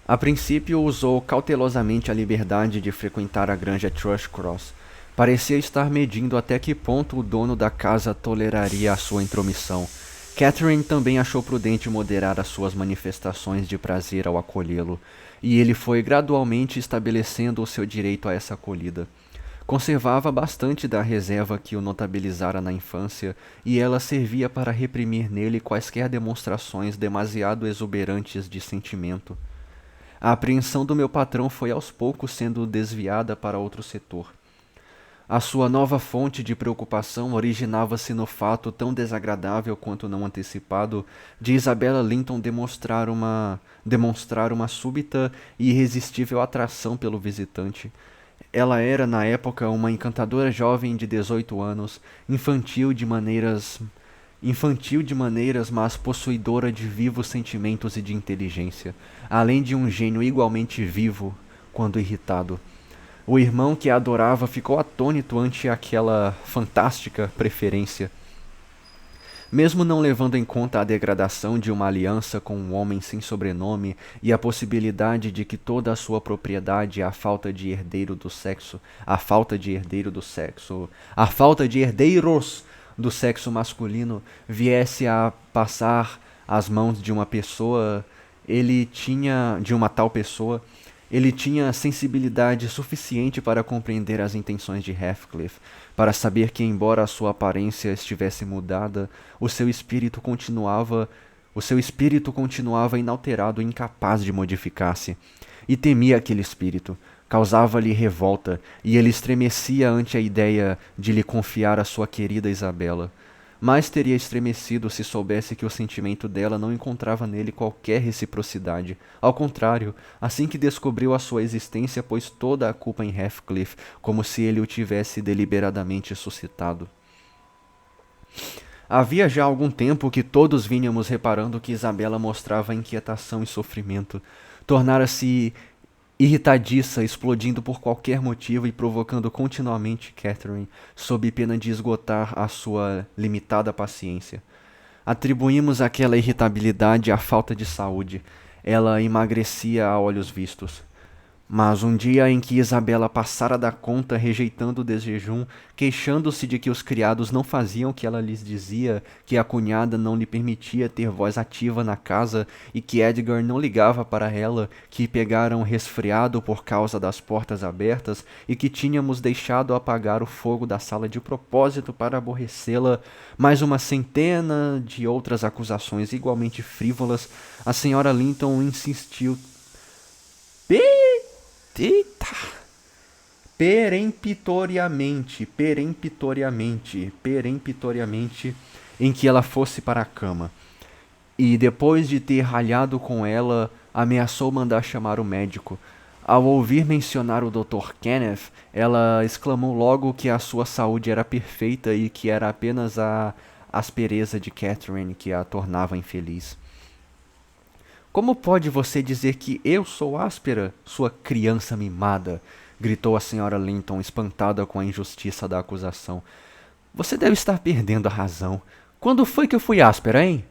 A princípio usou cautelosamente a liberdade de frequentar a granja Thrushcross. Parecia estar medindo até que ponto o dono da casa toleraria a sua intromissão. Catherine também achou prudente moderar as suas manifestações de prazer ao acolhê-lo, e ele foi gradualmente estabelecendo o seu direito a essa acolhida. Conservava bastante da reserva que o notabilizara na infância, e ela servia para reprimir nele quaisquer demonstrações demasiado exuberantes de sentimento. A apreensão do meu patrão foi aos poucos sendo desviada para outro setor. A sua nova fonte de preocupação originava-se no fato tão desagradável quanto não antecipado de Isabella Linton demonstrar uma súbita e irresistível atração pelo visitante. Ela era, na época, uma encantadora jovem de 18 anos, infantil de maneiras, mas possuidora de vivos sentimentos e de inteligência, além de um gênio igualmente vivo quando irritado. O irmão que a adorava ficou atônito ante aquela fantástica preferência. Mesmo não levando em conta a degradação de uma aliança com um homem sem sobrenome e a possibilidade de que toda a sua propriedade e a falta de herdeiros do sexo masculino viesse a passar às mãos de uma tal pessoa, ele tinha sensibilidade suficiente para compreender as intenções de Heathcliff, para saber que, embora a sua aparência estivesse mudada, o seu espírito continuava inalterado e incapaz de modificar-se. E temia aquele espírito, causava-lhe revolta, e ele estremecia ante a ideia de lhe confiar a sua querida Isabella. Mais teria estremecido se soubesse que o sentimento dela não encontrava nele qualquer reciprocidade. Ao contrário, assim que descobriu a sua existência, pôs toda a culpa em Heathcliff, como se ele o tivesse deliberadamente suscitado. Havia já algum tempo que todos vínhamos reparando que Isabella mostrava inquietação e sofrimento. Tornara-se irritadiça, explodindo por qualquer motivo e provocando continuamente Catherine, sob pena de esgotar a sua limitada paciência. Atribuímos aquela irritabilidade à falta de saúde. Ela emagrecia a olhos vistos. Mas um dia em que Isabella passara da conta rejeitando o desjejum, queixando-se de que os criados não faziam o que ela lhes dizia, que a cunhada não lhe permitia ter voz ativa na casa e que Edgar não ligava para ela, que pegara um resfriado por causa das portas abertas e que tínhamos deixado apagar o fogo da sala de propósito para aborrecê-la, mais uma centena de outras acusações igualmente frívolas, a senhora Linton insistiu peremptoriamente em que ela fosse para a cama. E depois de ter ralhado com ela, ameaçou mandar chamar o médico. Ao ouvir mencionar o Dr. Kenneth, ela exclamou logo que a sua saúde era perfeita e que era apenas a aspereza de Catherine que a tornava infeliz. Como pode você dizer que eu sou áspera, sua criança mimada? Gritou a senhora Linton, espantada com a injustiça da acusação. Você deve estar perdendo a razão. Quando foi que eu fui áspera, hein?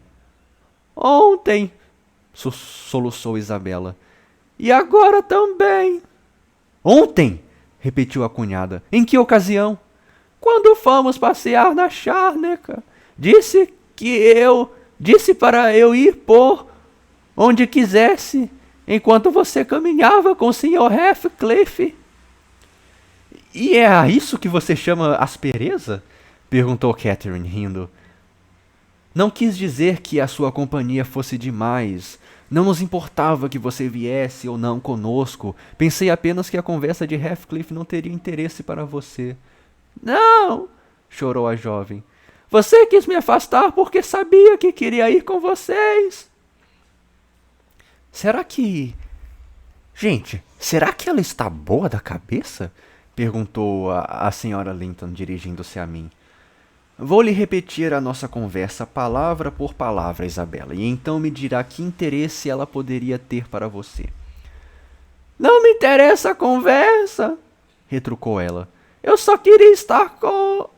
Ontem, soluçou Isabella. E agora também. Ontem, repetiu a cunhada. Em que ocasião? Quando fomos passear na charneca. Disse para eu ir por onde quisesse, enquanto você caminhava com o Sr. Heathcliff. E é a isso que você chama aspereza? Perguntou Catherine, rindo. Não quis dizer que a sua companhia fosse demais. Não nos importava que você viesse ou não conosco. Pensei apenas que a conversa de Heathcliff não teria interesse para você. Não! Chorou a jovem. Você quis me afastar porque sabia que queria ir com vocês. Será que... Gente, será que ela está boa da cabeça? Perguntou a senhora Linton, dirigindo-se a mim. Vou lhe repetir a nossa conversa palavra por palavra, Isabela, e então me dirá que interesse ela poderia ter para você. Não me interessa a conversa, retrucou ela. Eu só queria estar com...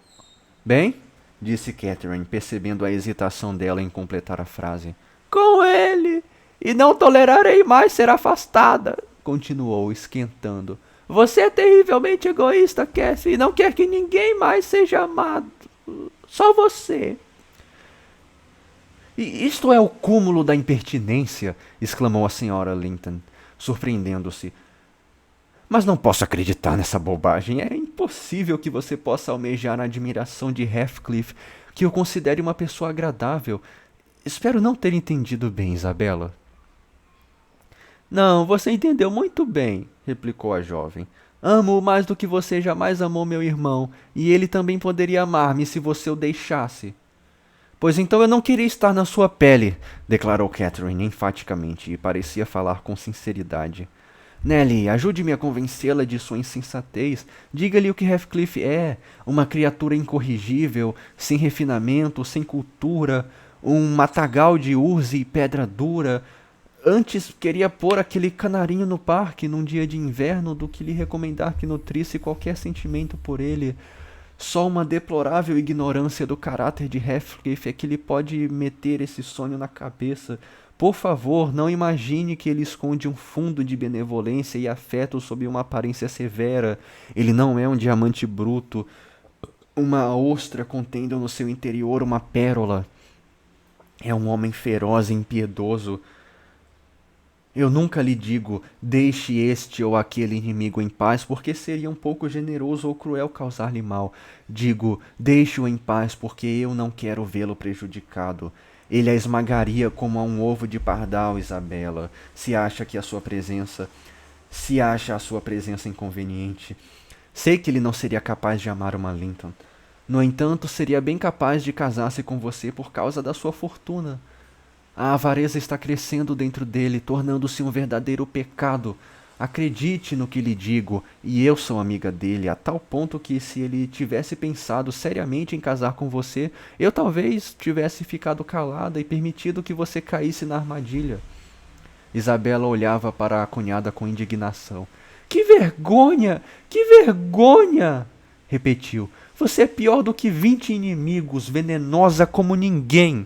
Bem, disse Catherine, percebendo a hesitação dela em completar a frase. Com ele, e não tolerarei mais ser afastada, continuou, esquentando. Você é terrivelmente egoísta, Cathy, e não quer que ninguém mais seja amado. Só você. E isto é o cúmulo da impertinência, exclamou a senhora Linton, surpreendendo-se. Mas não posso acreditar nessa bobagem. É impossível que você possa almejar a admiração de Heathcliff, que eu considere uma pessoa agradável. Espero não ter entendido bem, Isabela. Não, você entendeu muito bem, replicou a jovem. Amo-o mais do que você jamais amou meu irmão, e ele também poderia amar-me se você o deixasse. Pois então eu não queria estar na sua pele, declarou Catherine enfaticamente, e parecia falar com sinceridade. Nelly, ajude-me a convencê-la de sua insensatez. Diga-lhe o que Heathcliff é, uma criatura incorrigível, sem refinamento, sem cultura, um matagal de urze e pedra dura. Antes queria pôr aquele canarinho no parque num dia de inverno do que lhe recomendar que nutrisse qualquer sentimento por ele. Só uma deplorável ignorância do caráter de Heathcliff é que lhe pode meter esse sonho na cabeça. Por favor, não imagine que ele esconde um fundo de benevolência e afeto sob uma aparência severa. Ele não é um diamante bruto, uma ostra contendo no seu interior uma pérola. É um homem feroz e impiedoso. Eu nunca lhe digo, deixe este ou aquele inimigo em paz, porque seria um pouco generoso ou cruel causar-lhe mal. Digo, deixe-o em paz, porque eu não quero vê-lo prejudicado. Ele a esmagaria como a um ovo de pardal, Isabela, se acha a sua presença inconveniente. Sei que ele não seria capaz de amar uma Linton. No entanto, seria bem capaz de casar-se com você por causa da sua fortuna. A avareza está crescendo dentro dele, tornando-se um verdadeiro pecado. Acredite no que lhe digo, e eu sou amiga dele, a tal ponto que se ele tivesse pensado seriamente em casar com você, eu talvez tivesse ficado calada e permitido que você caísse na armadilha. Isabela olhava para a cunhada com indignação. Que vergonha! Que vergonha! Repetiu. Você é pior do que 20 inimigos, venenosa como ninguém.